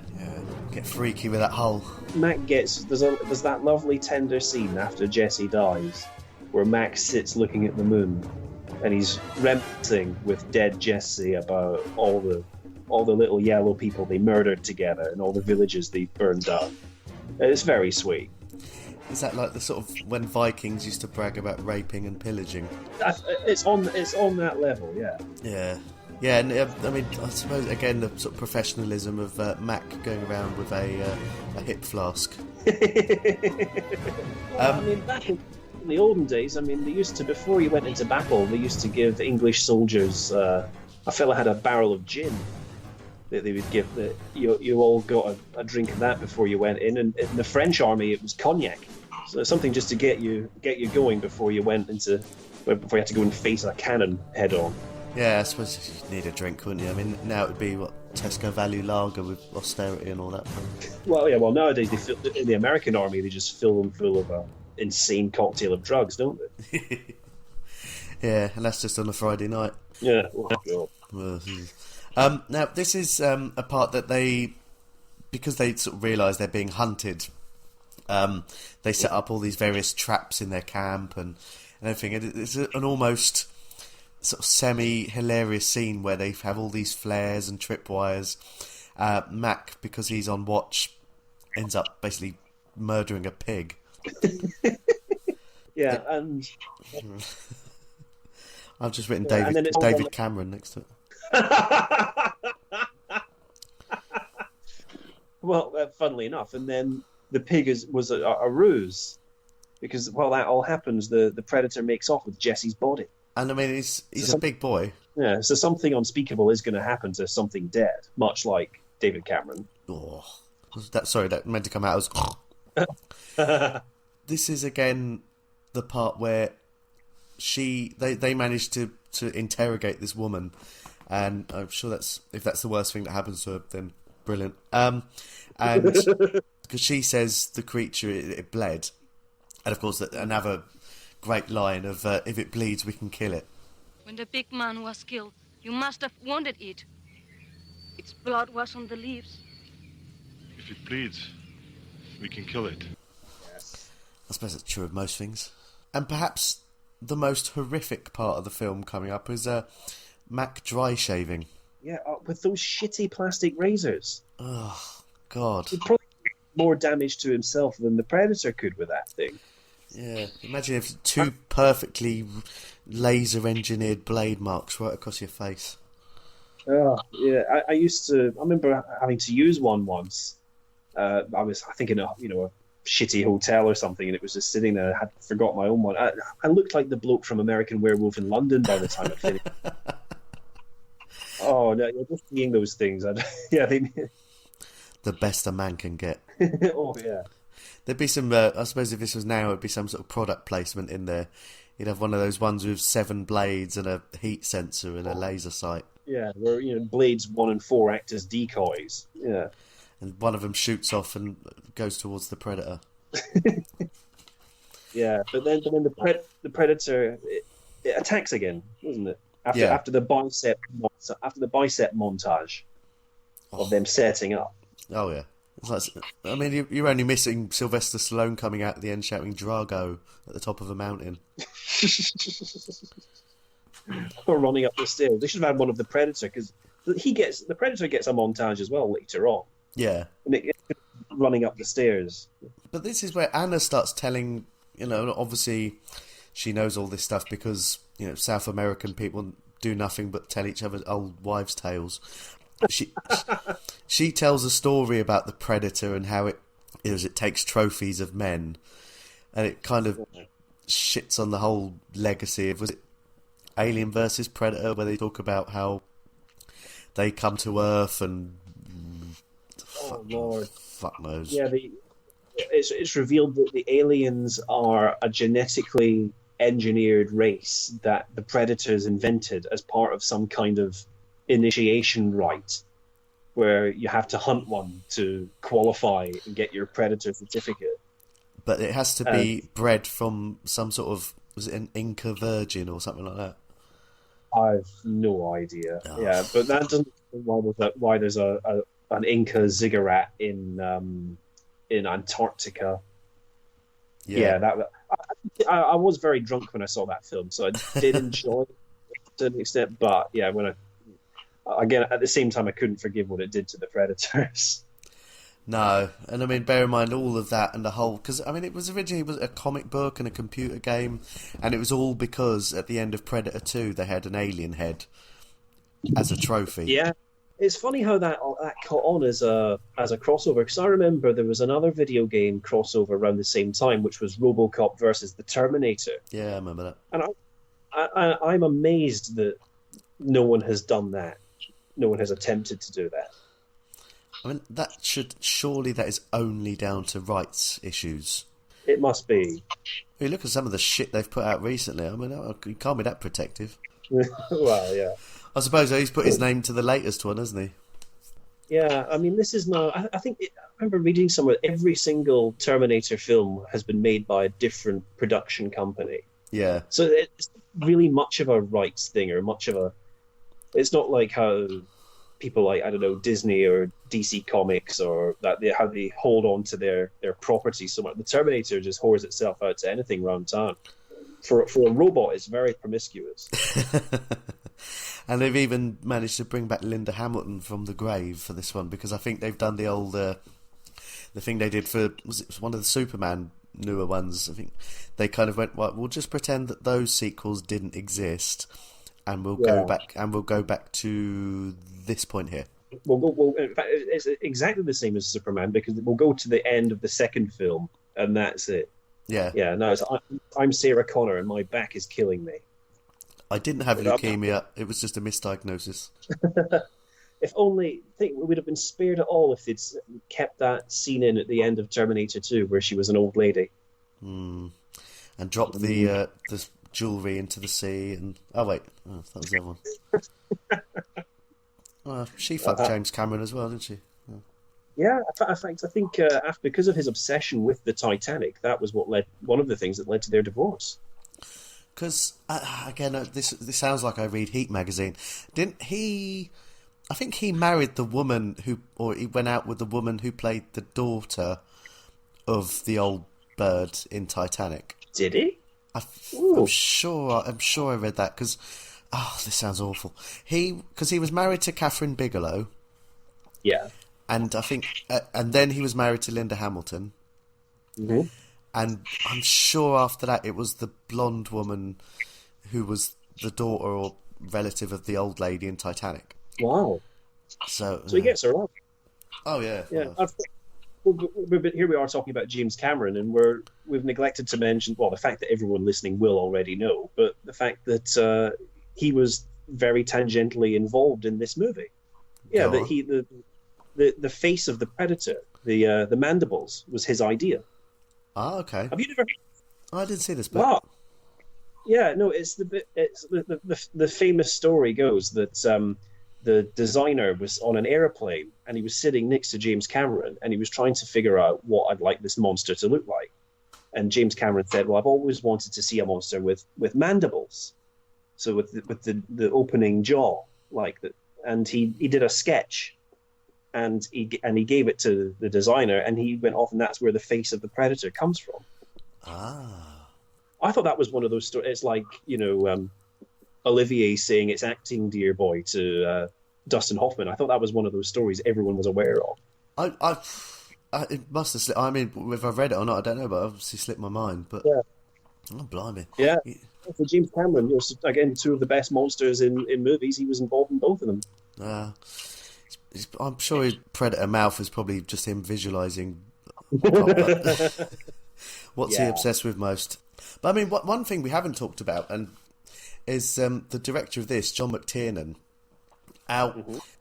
get freaky with that hole. Mac there's that lovely tender scene after Jesse dies, where Mac sits looking at the moon, and he's reminiscing with dead Jesse about all the little yellow people they murdered together and all the villages they burned up. It's very sweet. Is that like the sort of when Vikings used to brag about raping and pillaging? It's on that level, yeah. Yeah, and I mean, I suppose again the sort of professionalism of Mac going around with a hip flask. I mean, back in the olden days, I mean, they used to, before you went into battle, they used to give English soldiers. A fella had a barrel of gin that they would give. That you all got a drink of that before you went in. And in the French army, it was cognac. So something just to get you going before you had to go and face a cannon head on. Yeah, I suppose you'd need a drink, wouldn't you? I mean, now it would be Tesco Value Lager with austerity and all that. Well, nowadays in the American army they just fill them full of an insane cocktail of drugs, don't they? Yeah, and that's just on a Friday night. Yeah. Now this is a part that because they sort of realise they're being hunted, they set up all these various traps in their camp and everything. And it's an almost sort of semi-hilarious scene where they have all these flares and tripwires. Mac, because he's on watch, ends up basically murdering a pig. Yeah, and I've just written David Cameron next to it. Well, funnily enough, and then the pig was a ruse, because while that all happens, the predator makes off with Jesse's body. And I mean, he's a big boy. Yeah, so something unspeakable is going to happen to something dead, much like David Cameron. Oh, that meant to come out as. This is again the part where they managed to interrogate this woman, and I'm sure if that's the worst thing that happens to her, then brilliant. And because she says the creature it bled, and of course another great line of if it bleeds we can kill it. When the big man was killed, you must have wanted it. Its blood was on the leaves. If it bleeds, we can kill it. Yes. I suppose it's true of most things. And perhaps the most horrific part of the film coming up is Mac dry shaving. Yeah, with those shitty plastic razors. Oh, God. He'd probably do more damage to himself than the Predator could with that thing. Yeah, imagine if two perfectly laser-engineered blade marks right across your face. Oh, yeah. I remember having to use one once. I was thinking, shitty hotel or something, and it was just sitting there. I had forgot my own one. I looked like the bloke from American Werewolf in London by the time I finished. Oh no! Just seeing those things, yeah, The best a man can get. Oh yeah. There'd be some. I suppose if this was now, it'd be some sort of product placement in there. You'd have one of those ones with 7 blades and a heat sensor and a laser sight. Yeah, where blades 1 and 4 act as decoys. Yeah, and one of them shoots off and goes towards the predator. Yeah, but then the predator it attacks again, doesn't it? After the bicep montage of them setting up. Oh yeah, I mean you're only missing Sylvester Stallone coming out at the end shouting "Drago" at the top of a mountain. Or running up the stairs. They should have had one of the Predator, because the Predator gets a montage as well later on. Yeah, and running up the stairs. But this is where Anna starts telling. Obviously, she knows all this stuff because South American people do nothing but tell each other old wives' tales. She tells a story about the Predator and how it takes trophies of men, and it kind of shits on the whole legacy of, was it Alien versus Predator, where they talk about how they come to Earth and fuck knows. Yeah, it's revealed that the aliens are a genetically engineered race that the Predators invented as part of some kind of initiation rite, where you have to hunt one to qualify and get your Predator certificate. But it has to be bred from some sort of, was it an Inca virgin or something like that? I've no idea. Oh. Yeah, but that doesn't explain why there's an Inca ziggurat in Antarctica. Yeah, I was very drunk when I saw that film, so I did enjoy it to an extent. But yeah, again at the same time, I couldn't forgive what it did to the Predators. No, and I mean, bear in mind all of that and the whole, because I mean, it was originally a comic book and a computer game, and it was all because at the end of Predator 2 they had an alien head as a trophy. Yeah, it's funny how that caught on as a crossover, because I remember there was another video game crossover around the same time, which was RoboCop versus the Terminator. Yeah, I remember that. And I'm amazed that no one has done that. No one has attempted to do that. I mean, that is only down to rights issues. It must be. I mean, look at some of the shit they've put out recently. I mean, you can't be that protective. Well, yeah. I suppose he's put his name to the latest one, hasn't he? Yeah, I mean, this is now. I remember reading somewhere every single Terminator film has been made by a different production company. Yeah. So it's really much of a rights thing, or much of a. It's not like how people like, I don't know, Disney or DC Comics, or how they hold on to their property so much. The Terminator just whores itself out to anything around town. For a robot, it's very promiscuous. And they've even managed to bring back Linda Hamilton from the grave for this one, because I think they've done the old the thing they did for, was it one of the Superman newer ones? I think they kind of went, well, we'll just pretend that those sequels didn't exist, and we'll go back to this point here. In fact, it's exactly the same as Superman, because we'll go to the end of the second film, and that's it. Yeah. Yeah. No, I'm Sarah Connor, and my back is killing me. I didn't have leukemia. It was just a misdiagnosis. If only, we would have been spared it all if they'd kept that scene in at the end of Terminator 2, where she was an old lady. And dropped the jewellery into the sea. And that was the other one. She fucked James Cameron as well, didn't she? Yeah, in fact, I think because of his obsession with the Titanic, that was one of the things that led to their divorce. Because again, this sounds like I read Heat magazine. Didn't he? I think he married the woman he went out with the woman who played the daughter of the old bird in Titanic. Did he? I'm sure I read that, because this sounds awful. Because he was married to Catherine Bigelow. Yeah. And I think, and then he was married to Linda Hamilton. Mm-hmm. And I'm sure after that it was the blonde woman who was the daughter or relative of the old lady in Titanic. Wow. So he gets her off. Oh, yeah. Yeah. But here we are talking about James Cameron, and we've neglected to mention, well, the fact that everyone listening will already know, but the fact that he was very tangentially involved in this movie. Yeah, that the face of the Predator, the mandibles, was his idea. Ah, okay. Have you never? I didn't see this bit. Wow. Yeah, no, it's the famous story goes that the designer was on an airplane and he was sitting next to James Cameron and he was trying to figure out what I'd like this monster to look like. And James Cameron said, "Well, I've always wanted to see a monster with mandibles, so with the opening jaw like that." And he did a sketch, and he gave it to the designer, and he went off, and that's where the face of the Predator comes from. Ah. I thought that was one of those stories. It's like, Olivier saying it's acting, dear boy, to Dustin Hoffman. I thought that was one of those stories everyone was aware of. It must have slipped. I mean, if I've read it or not, I don't know, but obviously slipped my mind. But yeah. Oh, blimey. Yeah. For James Cameron, again, two of the best monsters in movies. He was involved in both of them. I'm sure his Predator mouth is probably just him visualising what's he obsessed with most. But I mean, one thing we haven't talked about and is the director of this, John McTiernan.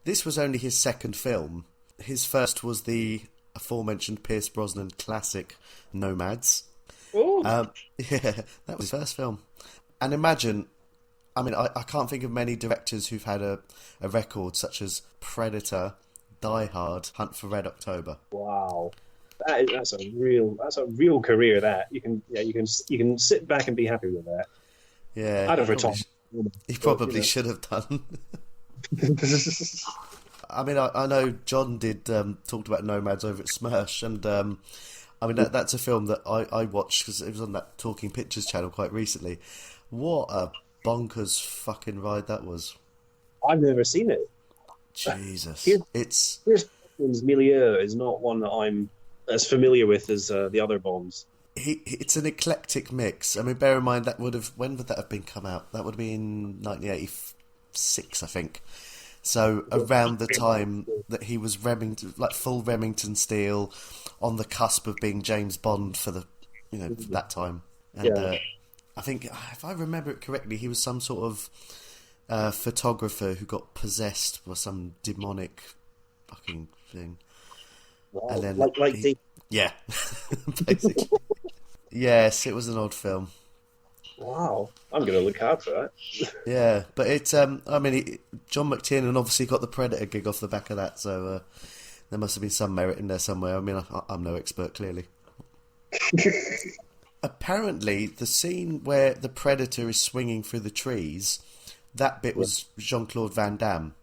This was only his second film. His first was the aforementioned Pierce Brosnan classic Nomads. Yeah, that was his first film. And imagine, I mean, I can't think of many directors who've had a record such as Predator, Die Hard, Hunt for Red October. Wow, that's a real career. That you can sit back and be happy with that. Yeah, I'd have retired. He probably should have done. I mean, I know John did talked about Nomads over at Smersh, and I mean that's a film that I watched because it was on that Talking Pictures channel quite recently. What a bonkers fucking ride that was! I've never seen it. Jesus, Pierce Brosnan's milieu is not one that I'm as familiar with as the other Bonds. It's an eclectic mix. I mean, bear in mind when would that have been come out? That would have been 1986, I think. So around the time that he was full Remington steel, on the cusp of being James Bond for that time. And I think, if I remember it correctly, he was some sort of photographer who got possessed by some demonic fucking thing. Wow. And then yeah, basically. Yes, it was an odd film. Wow, I'm going to look out for that. Yeah, but it's John McTiernan obviously got the Predator gig off the back of that, so there must have been some merit in there somewhere. I mean, I'm no expert, clearly. Apparently, the scene where the Predator is swinging through the trees, that bit was Jean-Claude Van Damme.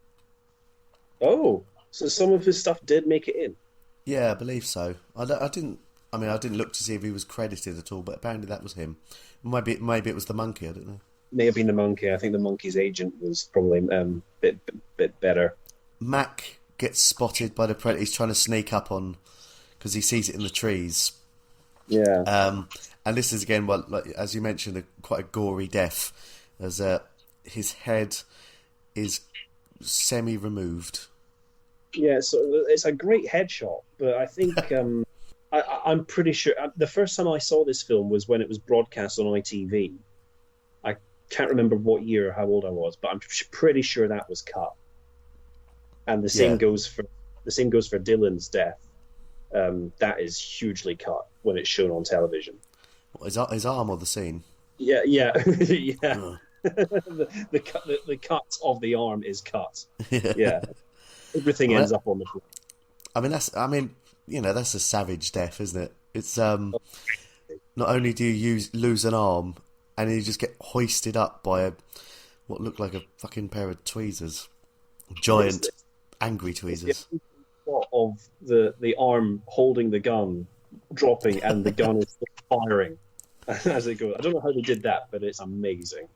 Oh, so some of his stuff did make it in. Yeah, I believe so. I didn't look to see if he was credited at all, but apparently that was him. Maybe it was the monkey. I don't know. May have been the monkey. I think the monkey's agent was probably bit better. Mac gets spotted by the Predator. He's trying to sneak up on because he sees it in the trees. Yeah. And this is again, as you mentioned, quite a gory death, as his head is semi-removed. Yeah, so it's a great headshot, but I think I'm pretty sure the first time I saw this film was when it was broadcast on ITV. I can't remember what year or how old I was, but I'm pretty sure that was cut. And the same goes for Dylan's death. That is hugely cut when it's shown on television. What, his arm or the scene? Yeah. Yeah. Oh. the cut of the arm is cut. Yeah. Everything ends up on the floor. That's a savage death, isn't it? It's not only do you lose an arm, and you just get hoisted up by what looked like a fucking pair of tweezers, giant, angry tweezers. Of the arm holding the gun, dropping, and the gun is firing as it goes. I don't know how they did that, but it's amazing.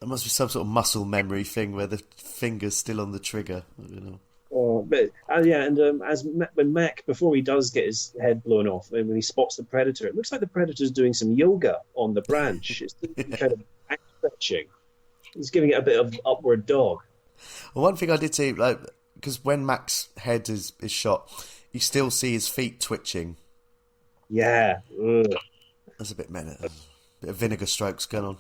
There must be some sort of muscle memory thing where the finger's still on the trigger. When Mac, before he does get his head blown off, and when he spots the Predator, it looks like the Predator's doing some yoga on the branch. It's kind of back stretching. He's giving it a bit of upward dog. Well, one thing I did see, because when Mac's head is shot, you still see his feet twitching. Yeah. Ugh. That's a bit bit of vinegar strokes going on.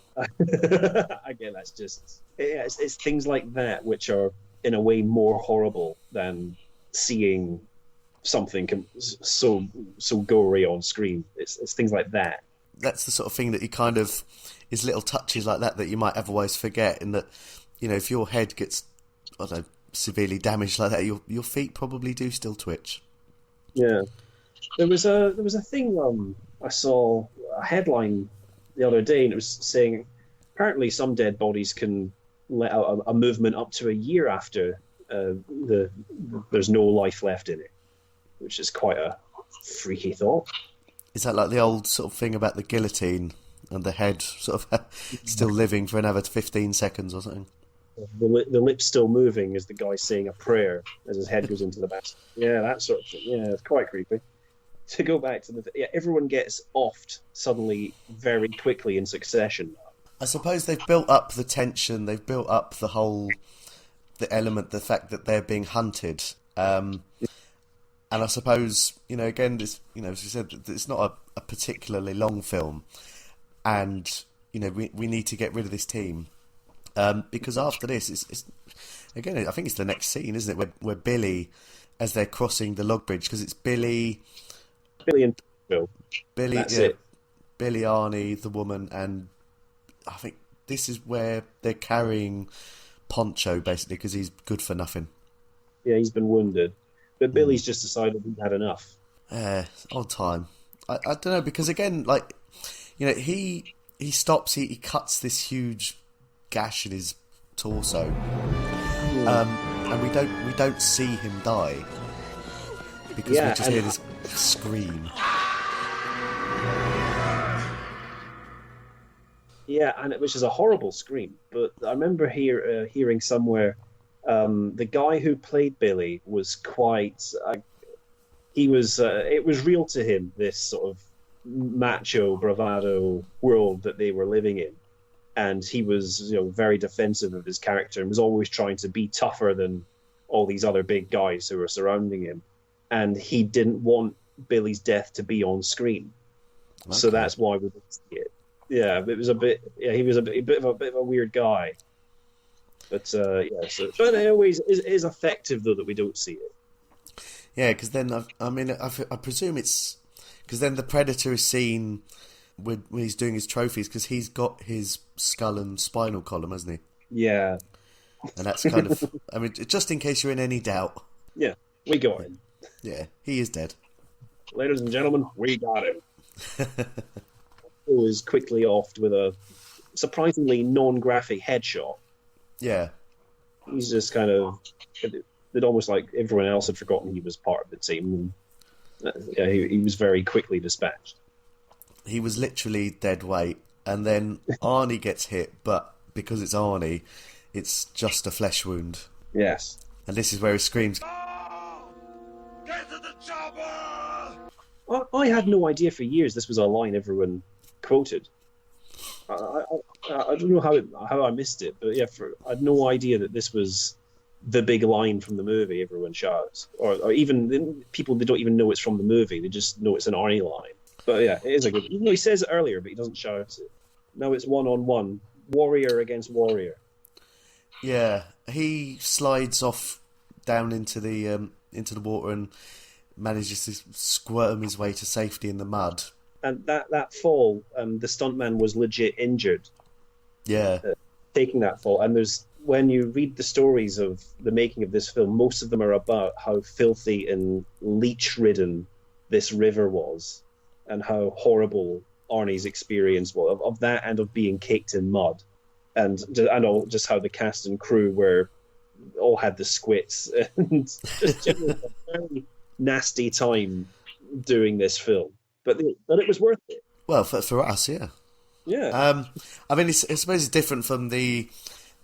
Again, that's just it's things like that which are in a way more horrible than seeing something so gory on screen. It's things like that. That's the sort of thing that you kind of is little touches like that you might otherwise forget. In that, you know, if your head gets, I don't know, severely damaged like that, your feet probably do still twitch. Yeah, there was a thing I saw a headline the other day, and it was saying apparently some dead bodies can let out a movement up to a year after there's no life left in it, which is quite a freaky thought. Is that like the old sort of thing about the guillotine and the head sort of still living for another 15 seconds or something? The lips still moving as the guy's saying a prayer as his head goes into the basket. Yeah, that sort of thing. Yeah, it's quite creepy. To go back to everyone gets offed suddenly very quickly in succession. I suppose they've built up the tension, they've built up the element, the fact that they're being hunted. And I suppose, you know, again, this, you know, as you said, it's not a particularly long film, and you know, we need to get rid of this team because after this, it's again, I think it's the next scene, isn't it, where Billy, as they're crossing the log bridge, because it's Billy and Bill. That's it. Billy, Arnie, the woman, and I think this is where they're carrying Poncho basically because he's good for nothing. Yeah, he's been wounded. But Billy's just decided he's had enough. Odd time. I don't know, because again, like, you know, he stops, he cuts this huge gash in his torso, and we don't see him die because we just hear this scream. Yeah, and which is a horrible scream. But I remember hearing somewhere. The guy who played Billy was quite. It was real to him, this sort of macho bravado world that they were living in, and he was, you know, very defensive of his character and was always trying to be tougher than all these other big guys who were surrounding him, and he didn't want Billy's death to be on screen, so that's why we didn't see it. Yeah, it was a bit. Yeah, he was a bit of a weird guy. But but anyways, it is effective though that we don't see it. Yeah, because then I presume it's because then the Predator is seen when he's doing his trophies, because he's got his skull and spinal column, hasn't he? Yeah, and that's kind of, I mean, just in case you're in any doubt. Yeah, we got him. Yeah, he is dead. Ladies and gentlemen, we got him. He was quickly offed with a surprisingly non-graphic headshot. Yeah. He's just kind of... It almost like everyone else had forgotten he was part of the team. And, he was very quickly dispatched. He was literally dead weight. And then Arnie gets hit, but because it's Arnie, it's just a flesh wound. Yes. And this is where he screams, Get to the chopper! I had no idea for years this was a line everyone quoted. I don't know how I missed it, but yeah, I had no idea that this was the big line from the movie everyone shouts, or even people, they don't even know it's from the movie, they just know it's an Arnie line. But yeah, it is a good, even though he says it earlier, but he doesn't shout it. Now it's 1-on-1, warrior against warrior. Yeah, he slides off down into the water and manages to squirm his way to safety in the mud. And that fall, the stuntman was legit injured. Yeah. Taking that fall. And when you read the stories of the making of this film, most of them are about how filthy and leech-ridden this river was, and how horrible Arnie's experience was of that, and of being caked in mud, and just how the cast and crew all had the squits, and just generally a very nasty time doing this film. But it was worth it. Well, for us, yeah. Yeah. I mean, I suppose it's different from the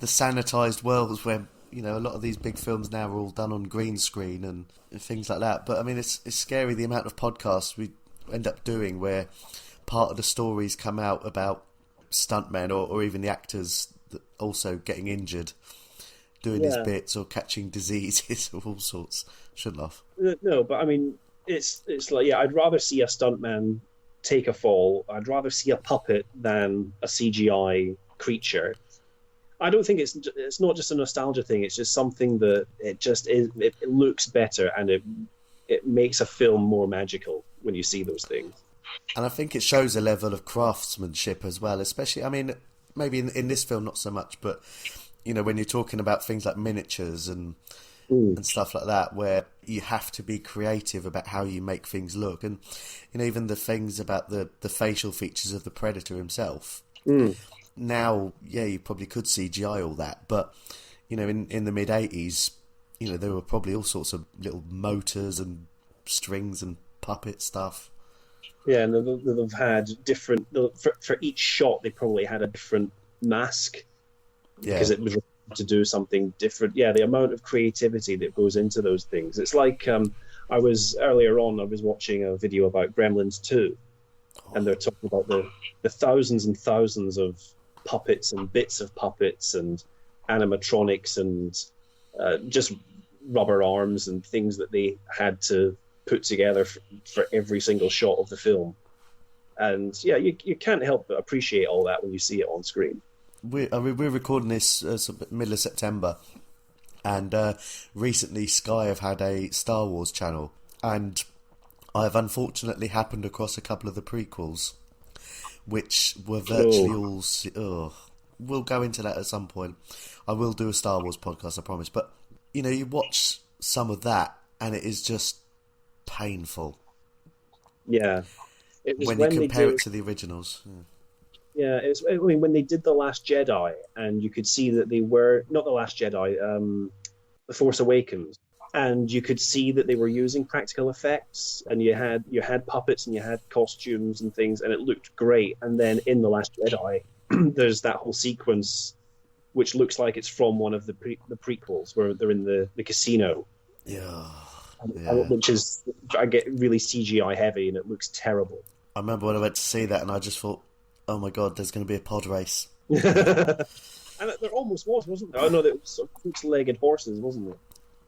sanitised worlds where, you know, a lot of these big films now are all done on green screen and things like that. But I mean, it's scary the amount of podcasts we end up doing where part of the stories come out about stuntmen or even the actors that also getting injured. doing his bits or catching diseases or all sorts. Should laugh. No, but I mean, it's like, yeah, I'd rather see a stuntman take a fall. I'd rather see a puppet than a CGI creature. I don't think it's not just a nostalgia thing. It's just something that it just is. It looks better and it makes a film more magical when you see those things. And I think it shows a level of craftsmanship as well, especially, I mean, maybe in this film not so much, but, you know, when you're talking about things like miniatures and stuff like that, where you have to be creative about how you make things look. And, you know, even the things about the facial features of the Predator himself. Now, yeah, you probably could CGI all that, but, you know, in the mid-'80s, you know, there were probably all sorts of little motors and strings and puppet stuff. Yeah, and they've had different... For each shot, they probably had a different mask. Yeah. Because it was to do something different. Yeah, the amount of creativity that goes into those things. It's like, earlier on, I was watching a video about Gremlins 2, and they're talking about the thousands and thousands of puppets and bits of puppets and animatronics and just rubber arms and things that they had to put together for every single shot of the film. And yeah, you can't help but appreciate all that when you see it on screen. We're recording this middle of September, and recently Sky have had a Star Wars channel, and I've unfortunately happened across a couple of the prequels, which were virtually all... we'll go into that at some point. I will do a Star Wars podcast, I promise. But, you know, you watch some of that, and it is just painful. Yeah. It was when you compare it to the originals. Yeah, I mean, when they did The Last Jedi, and you could see that they were... Not The Last Jedi, The Force Awakens. And you could see that they were using practical effects, and you had puppets and you had costumes and things, and it looked great. And then in The Last Jedi, there's that whole sequence which looks like it's from one of the prequels, where they're in the casino. Yeah. Which is, I get really CGI heavy, and it looks terrible. I remember when I went to see that, and I just thought, oh my god, there's going to be a pod race. And there almost wasn't there? I know that it was sort of crooked-legged horses, wasn't there?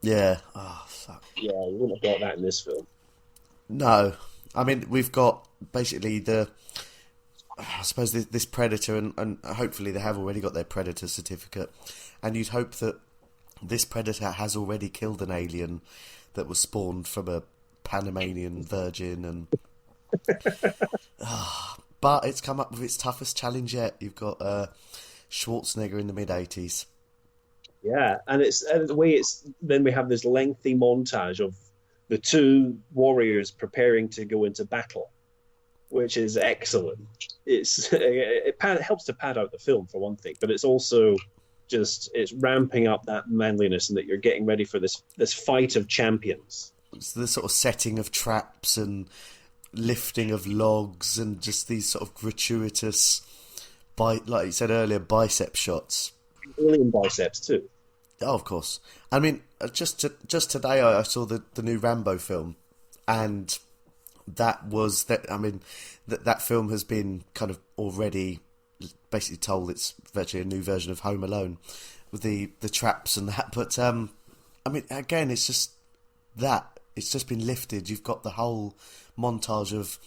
Yeah. Oh, fuck. Yeah, you wouldn't have got that in this film. No. I mean, we've got basically I suppose this Predator, and hopefully they have already got their Predator certificate, and you'd hope that this Predator has already killed an alien that was spawned from a Panamanian virgin, and but it's come up with its toughest challenge yet. You've got Schwarzenegger in the mid-'80s. Yeah, and the way it's... Then we have this lengthy montage of the two warriors preparing to go into battle, which is excellent. It helps to pad out the film, for one thing, but it's also it's ramping up that manliness, and that you're getting ready for this fight of champions. It's the sort of setting of traps and lifting of logs, and just these sort of gratuitous, like you said earlier, bicep shots. Alien biceps too. Oh, of course. I mean, just today I saw the new Rambo film, and that was that. I mean, that film has been kind of already basically told it's virtually a new version of Home Alone with the traps and that. But I mean, again, it's just that it's just been lifted. You've got the whole montage of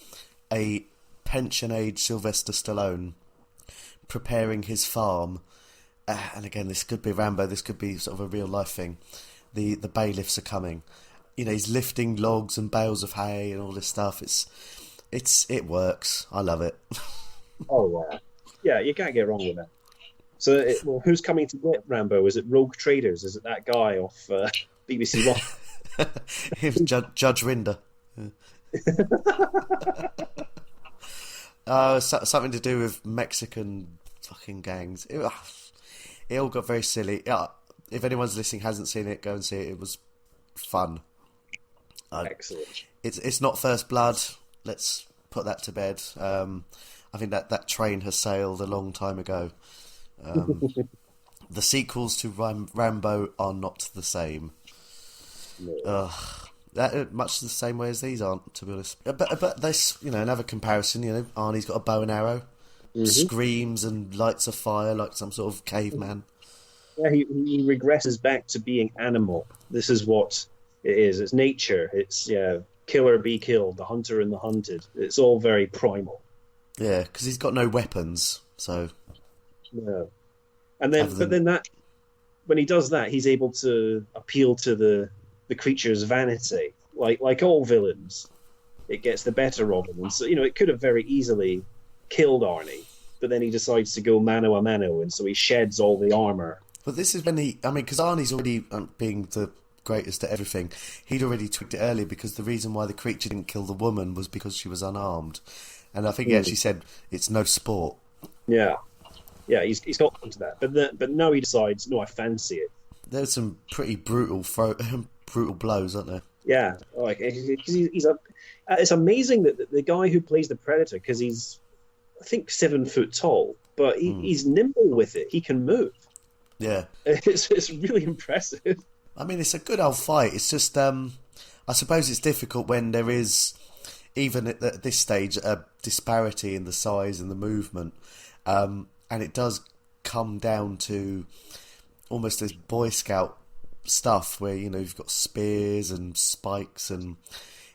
a pension-age Sylvester Stallone preparing his farm. And again, this could be Rambo. This could be sort of a real life thing. The bailiffs are coming. You know, he's lifting logs and bales of hay and all this stuff. It works. I love it. Oh yeah, you can't get wrong with that. So, who's coming to get Rambo? Is it Rogue Traders? Is it that guy off BBC One? It was Judge Rinder. Something to do with Mexican fucking gangs. It all got very silly. If anyone's listening hasn't seen it, go and see it. It was fun. Excellent. It's not First Blood. Let's put that to bed. I think that train has sailed a long time ago. The sequels to Rambo are not the same. No. Much the same way as these aren't, to be honest. But this, you know, another comparison. You know, Arnie's got a bow and arrow, screams and lights a fire like some sort of caveman. Yeah, he regresses back to being animal. This is what it is. It's nature. It's killer be killed, the hunter and the hunted. It's all very primal. Yeah, because he's got no weapons, so. No. And then, but then that when he does that, he's able to appeal to the creature's vanity, like all villains. It gets the better of him, and so it could have very easily killed Arnie, but then he decides to go mano a mano, and so he sheds all the armor. But this is when because Arnie's already being the greatest at everything. He'd already tweaked it earlier because the reason why the creature didn't kill the woman was because she was unarmed, and I think he actually said it's no sport. Yeah, he's got into that, but now he decides, no, I fancy it. There's some pretty brutal blows, aren't there? Yeah, like it's amazing that the guy who plays the Predator, because he's I think 7 foot tall, but he's nimble with it. He can move. Yeah, it's really impressive. I mean, it's a good old fight. It's just I suppose it's difficult when there is, even at this stage, a disparity in the size and the movement, and it does come down to almost this Boy Scout stuff where you've got spears and spikes and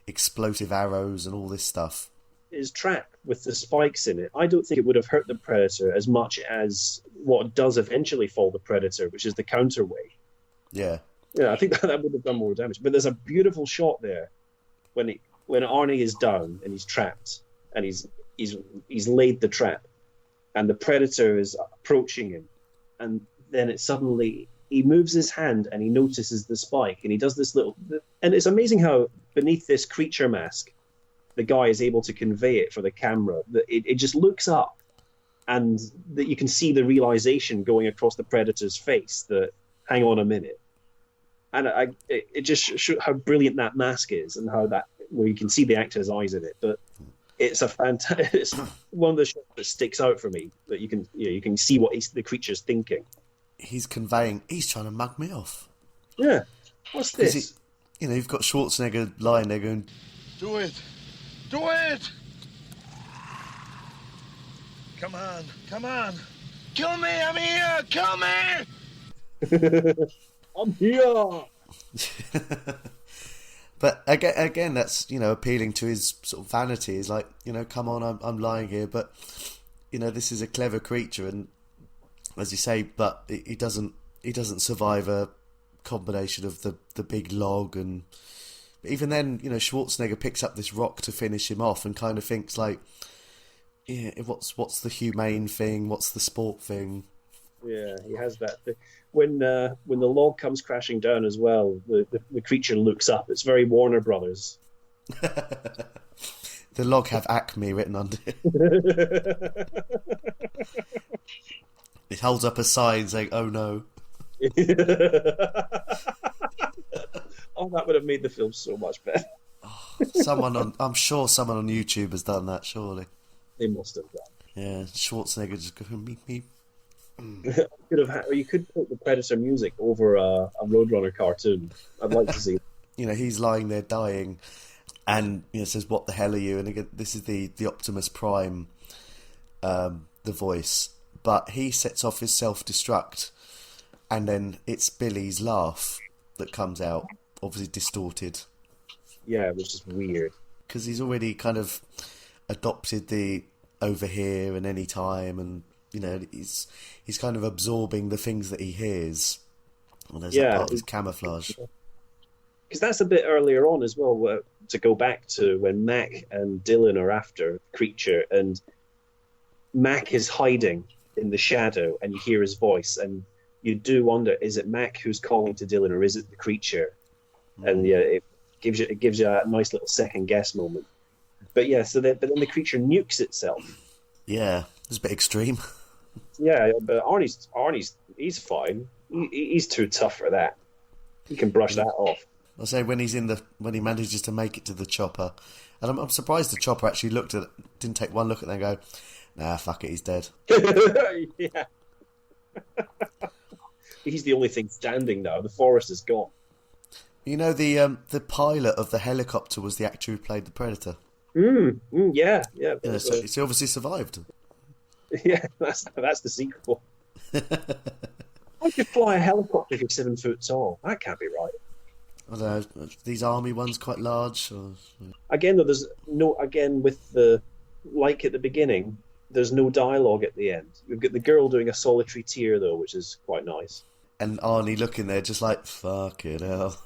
explosive arrows and all this stuff. His trap with the spikes in it, I don't think it would have hurt the Predator as much as what does eventually fall the Predator, which is the counterweight. Yeah, I think that would have done more damage. But there's a beautiful shot there when Arnie is down and he's trapped and he's laid the trap, and the Predator is approaching him, and then it suddenly he moves his hand and he notices the spike, and he does this and it's amazing how beneath this creature mask, the guy is able to convey it for the camera. That it just looks up, and that you can see the realization going across the Predator's face that, hang on a minute. And it just shows how brilliant that mask is, and how where you can see the actor's eyes in it. But it's it's one of the shots that sticks out for me, that you can see what the creature's thinking. He's conveying. He's trying to mug me off. Yeah. What's this? You've got Schwarzenegger lying there going, Do it! Do it! Come on, come on! Kill me, I'm here! Kill me! I'm here! But again, that's appealing to his sort of vanity. He's like, come on, I'm lying here, but this is a clever creature, and as you say, but he doesn't survive a combination of the big log, and even then, Schwarzenegger picks up this rock to finish him off, and kind of thinks like, yeah, what's the humane thing? What's the sport thing? Yeah, he has that. When the log comes crashing down as well, the creature looks up. It's very Warner Brothers. The log have Acme written under it. It holds up a sign saying, "Oh no." Oh, that would have made the film so much better. I'm sure someone on YouTube has done that. Surely they must have done. Yeah, Schwarzenegger just going meep meep. You could put the Predator music over a Roadrunner cartoon. I'd like to see. He's lying there dying, and says, "What the hell are you?" And again, this is the Optimus Prime, the voice, but he sets off his self-destruct, and then it's Billy's laugh that comes out, obviously distorted. Yeah, which is weird because he's already kind of adopted the over here and any time, and he's kind of absorbing the things that he hears. And there's that part of his camouflage. Because that's a bit earlier on as well, to go back to when Mac and Dylan are after the creature, and Mac is hiding in the shadow, and you hear his voice, and you do wonder, is it Mac who's calling to Dylan, or is it the creature? And it gives you a nice little second guess moment. But but then the creature nukes itself. Yeah, it's a bit extreme. Yeah, but Arnie's he's fine. He's too tough for that. He can brush that off. I say when he manages to make it to the chopper, and I'm surprised the chopper actually didn't take one look at it and go, nah, fuck it, he's dead. Yeah. He's the only thing standing now. The forest is gone. The pilot of the helicopter was the actor who played the Predator. Yeah. So he obviously survived. Yeah, that's the sequel. How could fly a helicopter if you're 7 foot tall? That can't be right. I don't know, these army ones quite large? Or... Again, though, there's no... Again, with the... Like at the beginning, there's no dialogue at the end. You've got the girl doing a solitary tear, though, which is quite nice. And Arnie looking there just like, fuck it hell.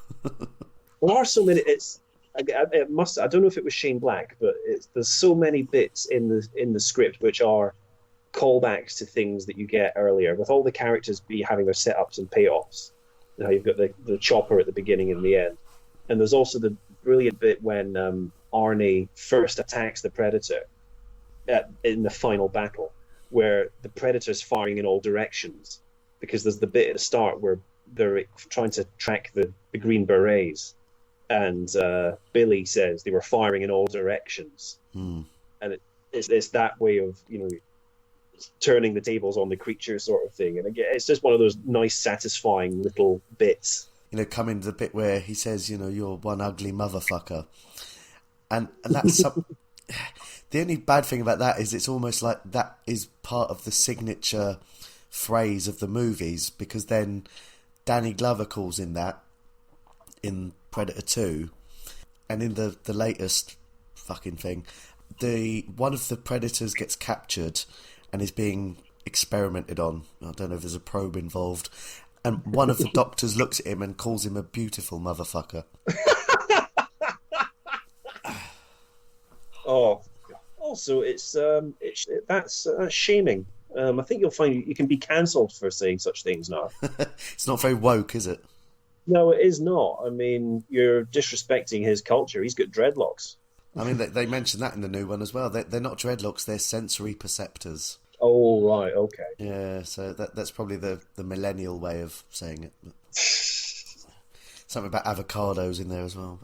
There are so many... It must... I don't know if it was Shane Black, but there's so many bits in the script which are callbacks to things that you get earlier, with all the characters having their setups and payoffs. You know, you've got the chopper at the beginning and the end. And there's also the brilliant bit when Arnie first attacks the Predator in the final battle, where the Predator's firing in all directions, because there's the bit at the start where they're trying to track the Green Berets, and Billy says they were firing in all directions. And it's that way of, you know, turning the tables on the creature sort of thing. And again, it's just one of those nice, satisfying little bits. You know, coming to the bit where he says, you know, you're one ugly motherfucker. And that's the only bad thing about that is it's almost like that is part of the signature phrase of the movies, because then Danny Glover calls in that in Predator 2, and in the latest fucking thing, one of the predators gets captured and is being experimented on. I don't know if there's a probe involved, and one of the doctors looks at him and calls him a beautiful motherfucker. Oh, also that's shaming. I think you'll find you can be cancelled for saying such things now. It's not very woke, is it? No, it is not. I mean, you're disrespecting his culture. He's got dreadlocks. I mean, they mentioned that in the new one as well. They're not dreadlocks, they're sensory perceptors. Oh, right, okay. Yeah, so that's probably the millennial way of saying it. Something about avocados in there as well.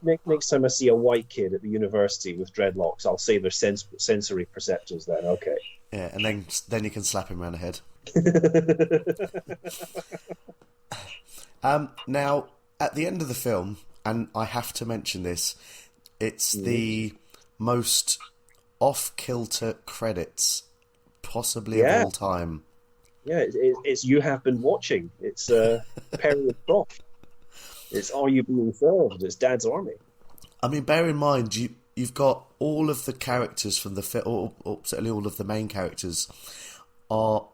Next time I see a white kid at the university with dreadlocks, I'll say they're sensory perceptors then, okay. Yeah, and then you can slap him around the head. Now, at the end of the film, and I have to mention this, it's the most off-kilter credits possibly of all time. Yeah, it's You Have Been Watching. It's Perry Croft. It's Are You Being Served? It's Dad's Army. I mean, bear in mind, you've got all of the characters from the film, or certainly all of the main characters, are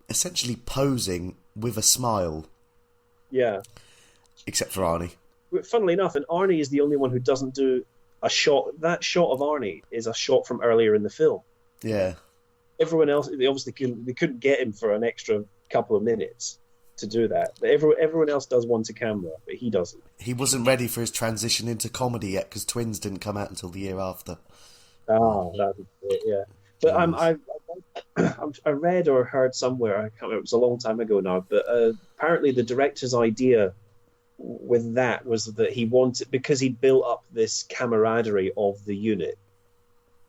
essentially posing with a smile. Yeah. Except for Arnie. Funnily enough, and Arnie is the only one who doesn't do a shot. That shot of Arnie is a shot from earlier in the film. Yeah. Everyone else, they obviously couldn't get him for an extra couple of minutes to do that. But everyone else does one to camera, but he doesn't. He wasn't ready for his transition into comedy yet, because Twins didn't come out until the year after. Ah, that was it, yeah. But I read or heard somewhere, I can't remember, it was a long time ago now, but apparently the director's idea with that was that he wanted, because he built up this camaraderie of the unit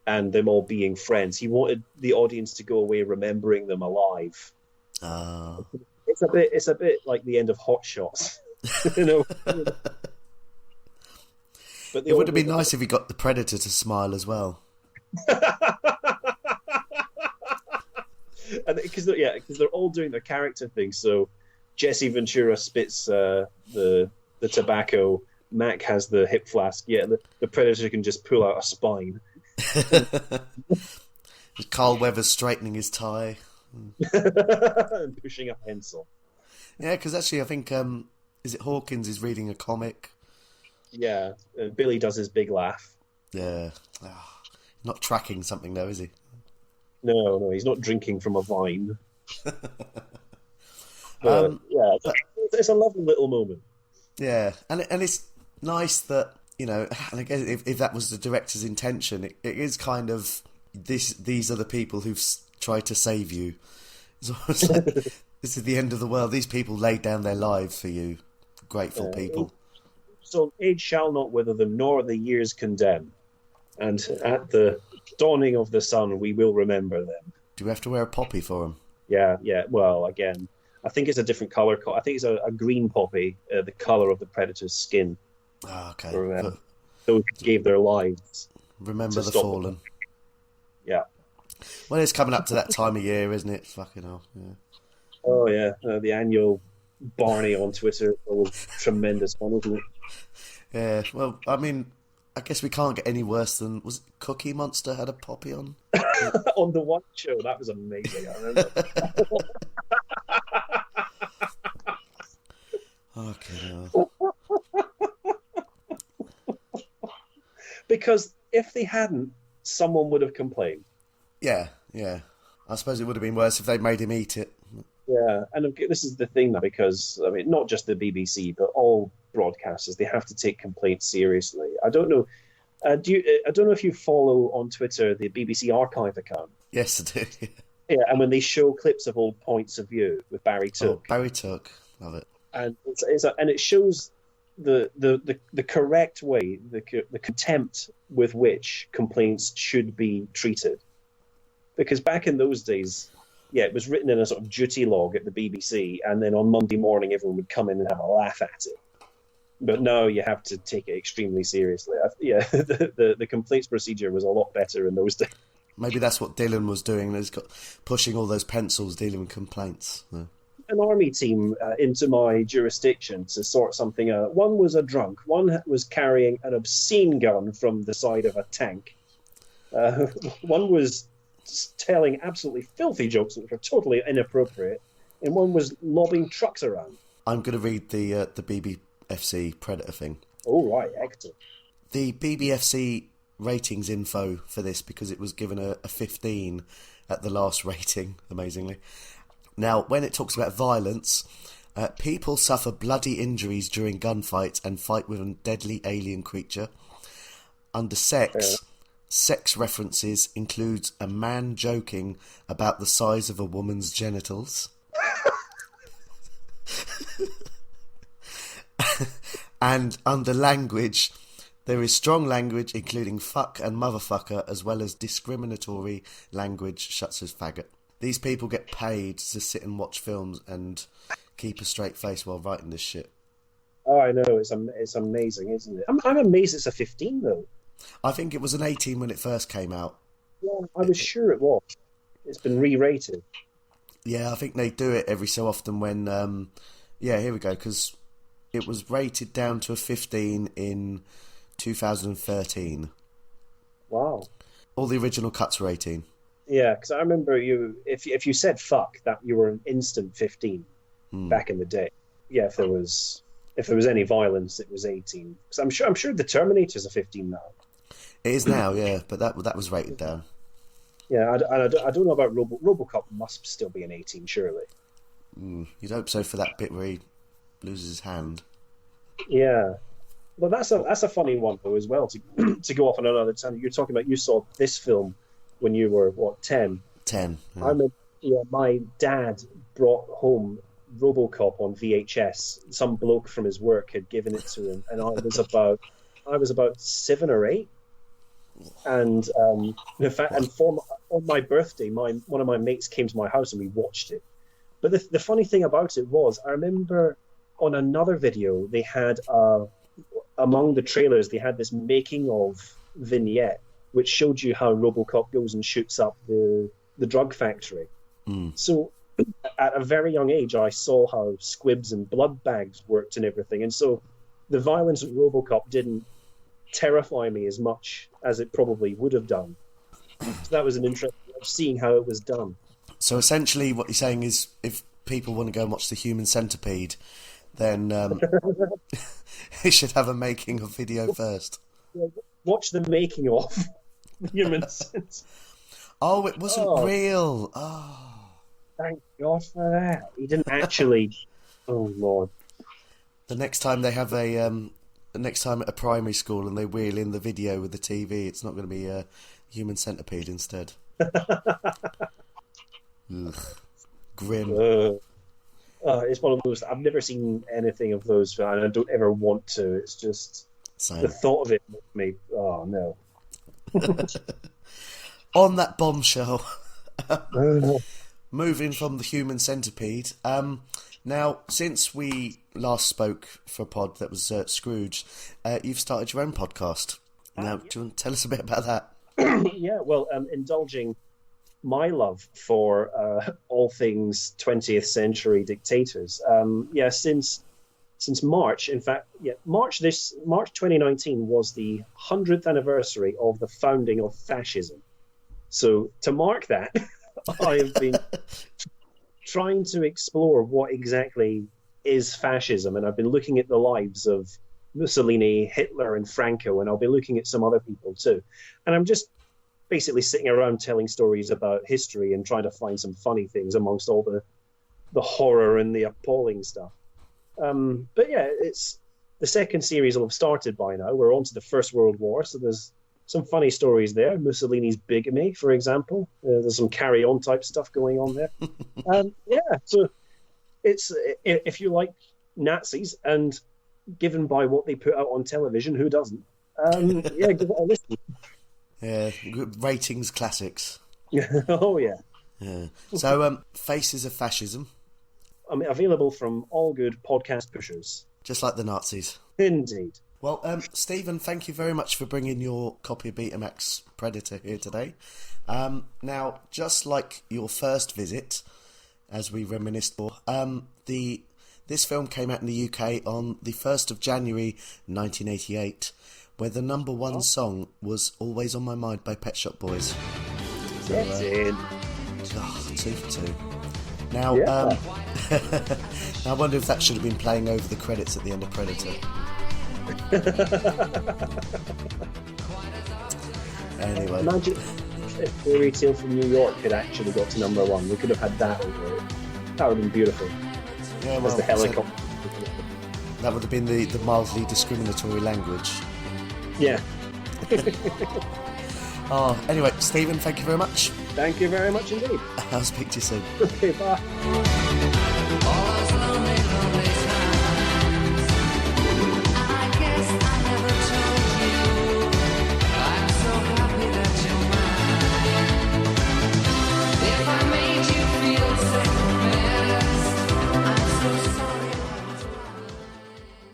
and them all being friends, he wanted the audience to go away remembering them alive. It's a bit like the end of Hot Shots, you know. But it would have been nice if he got the Predator to smile as well. And because they're all doing their character thing. So Jesse Ventura spits the tobacco. Mac has the hip flask. Yeah, the Predator can just pull out a spine. Carl Weathers straightening his tie and pushing a pencil. Yeah, because actually I think is it Hawkins is reading a comic. Yeah, Billy does his big laugh. Yeah, not tracking something though, is he? No, he's not drinking from a vine. It's a lovely little moment. Yeah, and it's nice that, you know, and I guess if that was the director's intention, it is kind of these are the people who've tried to save you. It's almost like this is the end of the world. These people laid down their lives for you. Grateful people. So age shall not wither them, nor the years condemn. And at the dawning of the sun, we will remember them. Do we have to wear a poppy for them? Yeah. Well, again, I think it's a different colour. I think it's a green poppy, the colour of the Predator's skin. Oh, okay. For those who gave their lives. Remember the fallen. Yeah. Well, it's coming up to that time of year, isn't it? Fucking hell. Yeah. Oh yeah, the annual Barney on Twitter was tremendous fun, wasn't it? Yeah, well, I mean, I guess we can't get any worse than, was it Cookie Monster had a poppy on? On the one show, that was amazing. I remember. Okay, Because if they hadn't, someone would have complained. yeah. I suppose it would have been worse if they'd made him eat it. Yeah, and this is the thing now, because I mean, not just the BBC, but all broadcasters, they have to take complaints seriously. I don't know. I don't know if you follow on Twitter the BBC Archive account. Yes, I do. Yeah, and when they show clips of old points of view with Barry Took, Barry Took, love it. and and it shows the correct way, the contempt with which complaints should be treated. Because back in those days, yeah, it was written in a sort of duty log at the BBC, and then on Monday morning everyone would come in and have a laugh at it. But now you have to take it extremely seriously. Yeah, the complaints procedure was a lot better in those days. Maybe that's what Dylan was doing. He's got pushing all those pencils, dealing with complaints. Yeah. An army team into my jurisdiction to sort something out. One was a drunk. One was carrying an obscene gun from the side of a tank. One was telling absolutely filthy jokes which were totally inappropriate, and one was lobbing trucks around. I'm going to read the BBFC Predator thing. Oh, right, excellent. The BBFC ratings info for this, because it was given a 15 at the last rating, amazingly. Now, when it talks about violence, people suffer bloody injuries during gunfights and fight with a deadly alien creature. Under sex, sex references includes a man joking about the size of a woman's genitals. And under language, there is strong language including fuck and motherfucker, as well as discriminatory language such as faggot. These people get paid to sit and watch films and keep a straight face while writing this shit. Oh, I know, it's amazing, isn't it? I'm amazed it's a 15 though. I think it was an 18 when it first came out. Yeah, I was sure it was. It's been re-rated. Yeah, I think they do it every so often when... yeah, here we go, because it was rated down to a 15 in 2013. Wow. All the original cuts were 18. Yeah, because I remember if you said fuck, that you were an instant 15 back in the day. Yeah, if there was any violence, it was 18. Because I'm sure the Terminator's a 15 now. It is now, yeah, but that was rated down. Yeah, I don't know about RoboCop. Must still be an 18, surely. You'd hope so for that bit where he loses his hand. Yeah, well, that's a funny one though as well. To go off on another tangent, you're talking about you saw this film when you were 10. 10. Yeah. I remember, my dad brought home RoboCop on VHS. Some bloke from his work had given it to him, and I was about 7 or 8. And in fact, on my birthday, one of my mates came to my house and we watched it. But the funny thing about it was, I remember on another video they had among the trailers they had this making of vignette which showed you how RoboCop goes and shoots up the drug factory. So at a very young age, I saw how squibs and blood bags worked and everything, and so the violence of RoboCop didn't terrify me as much as it probably would have done. So that was an interest of seeing how it was done. So essentially what you're saying is if people want to go and watch The Human Centipede, then they should have a making of video first. Watch the making of Human Centipede. Oh, it wasn't real. Oh. Thank God for that. He didn't actually... Oh, Lord. The next time they have next time at a primary school and they wheel in the video with the TV, it's not going to be a Human Centipede instead. Ugh. Grim. It's one of those. I've never seen anything of those, and I don't ever want to. It's just the thought of it makes me. Oh no. On that bombshell, moving from the Human Centipede. Now, since we last spoke for a pod that was Scrooge, you've started your own podcast. Now, do you want to tell us a bit about that? Yeah, well, indulging my love for all things 20th century dictators. Since March, in fact, March 2019 was the 100th anniversary of the founding of fascism. So to mark that, I have been trying to explore what exactly is fascism, and I've been looking at the lives of Mussolini, Hitler, and Franco, and I'll be looking at some other people too. And I'm just basically sitting around telling stories about history and trying to find some funny things amongst all the horror and the appalling stuff. But yeah, it's the second series will have started by now. We're on to the First World War, so there's some funny stories there. Mussolini's bigamy, for example. There's some carry-on type stuff going on there. So it's, if you like Nazis, and given by what they put out on television, who doesn't? Give it a listen. Yeah, ratings classics. Oh, yeah. Yeah. So, Faces of Fascism. I mean, available from all good podcast pushers. Just like the Nazis. Indeed. Well, Stephen, thank you very much for bringing your copy of Betamax Predator here today. Now, just like your first visit, as we reminisced for, this film came out in the UK on the 1st of January 1988, where the number one song was Always on My Mind by Pet Shop Boys. So, 2 for 2. Now, I wonder if that should have been playing over the credits at the end of Predator. Anyway. Imagine if Fairy Tale from New York had actually got to number one. We could have had that over it. That would have been beautiful. Yeah, well, as the helicopter. That would have been the mildly discriminatory language. Yeah. Anyway, Stephen, thank you very much. Thank you very much indeed. I'll speak to you soon. Okay, bye.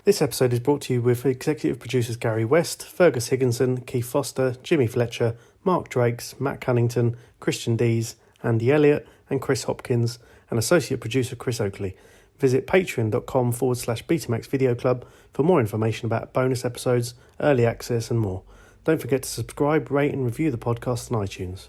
This episode is brought to you with executive producers Gary West, Fergus Higginson, Keith Foster, Jimmy Fletcher, Mark Drakes, Matt Cunnington, Christian Dees, Andy Elliott and Chris Hopkins, and associate producer Chris Oakley. Visit patreon.com/Betamax Video Club for more information about bonus episodes, early access and more. Don't forget to subscribe, rate and review the podcast on iTunes.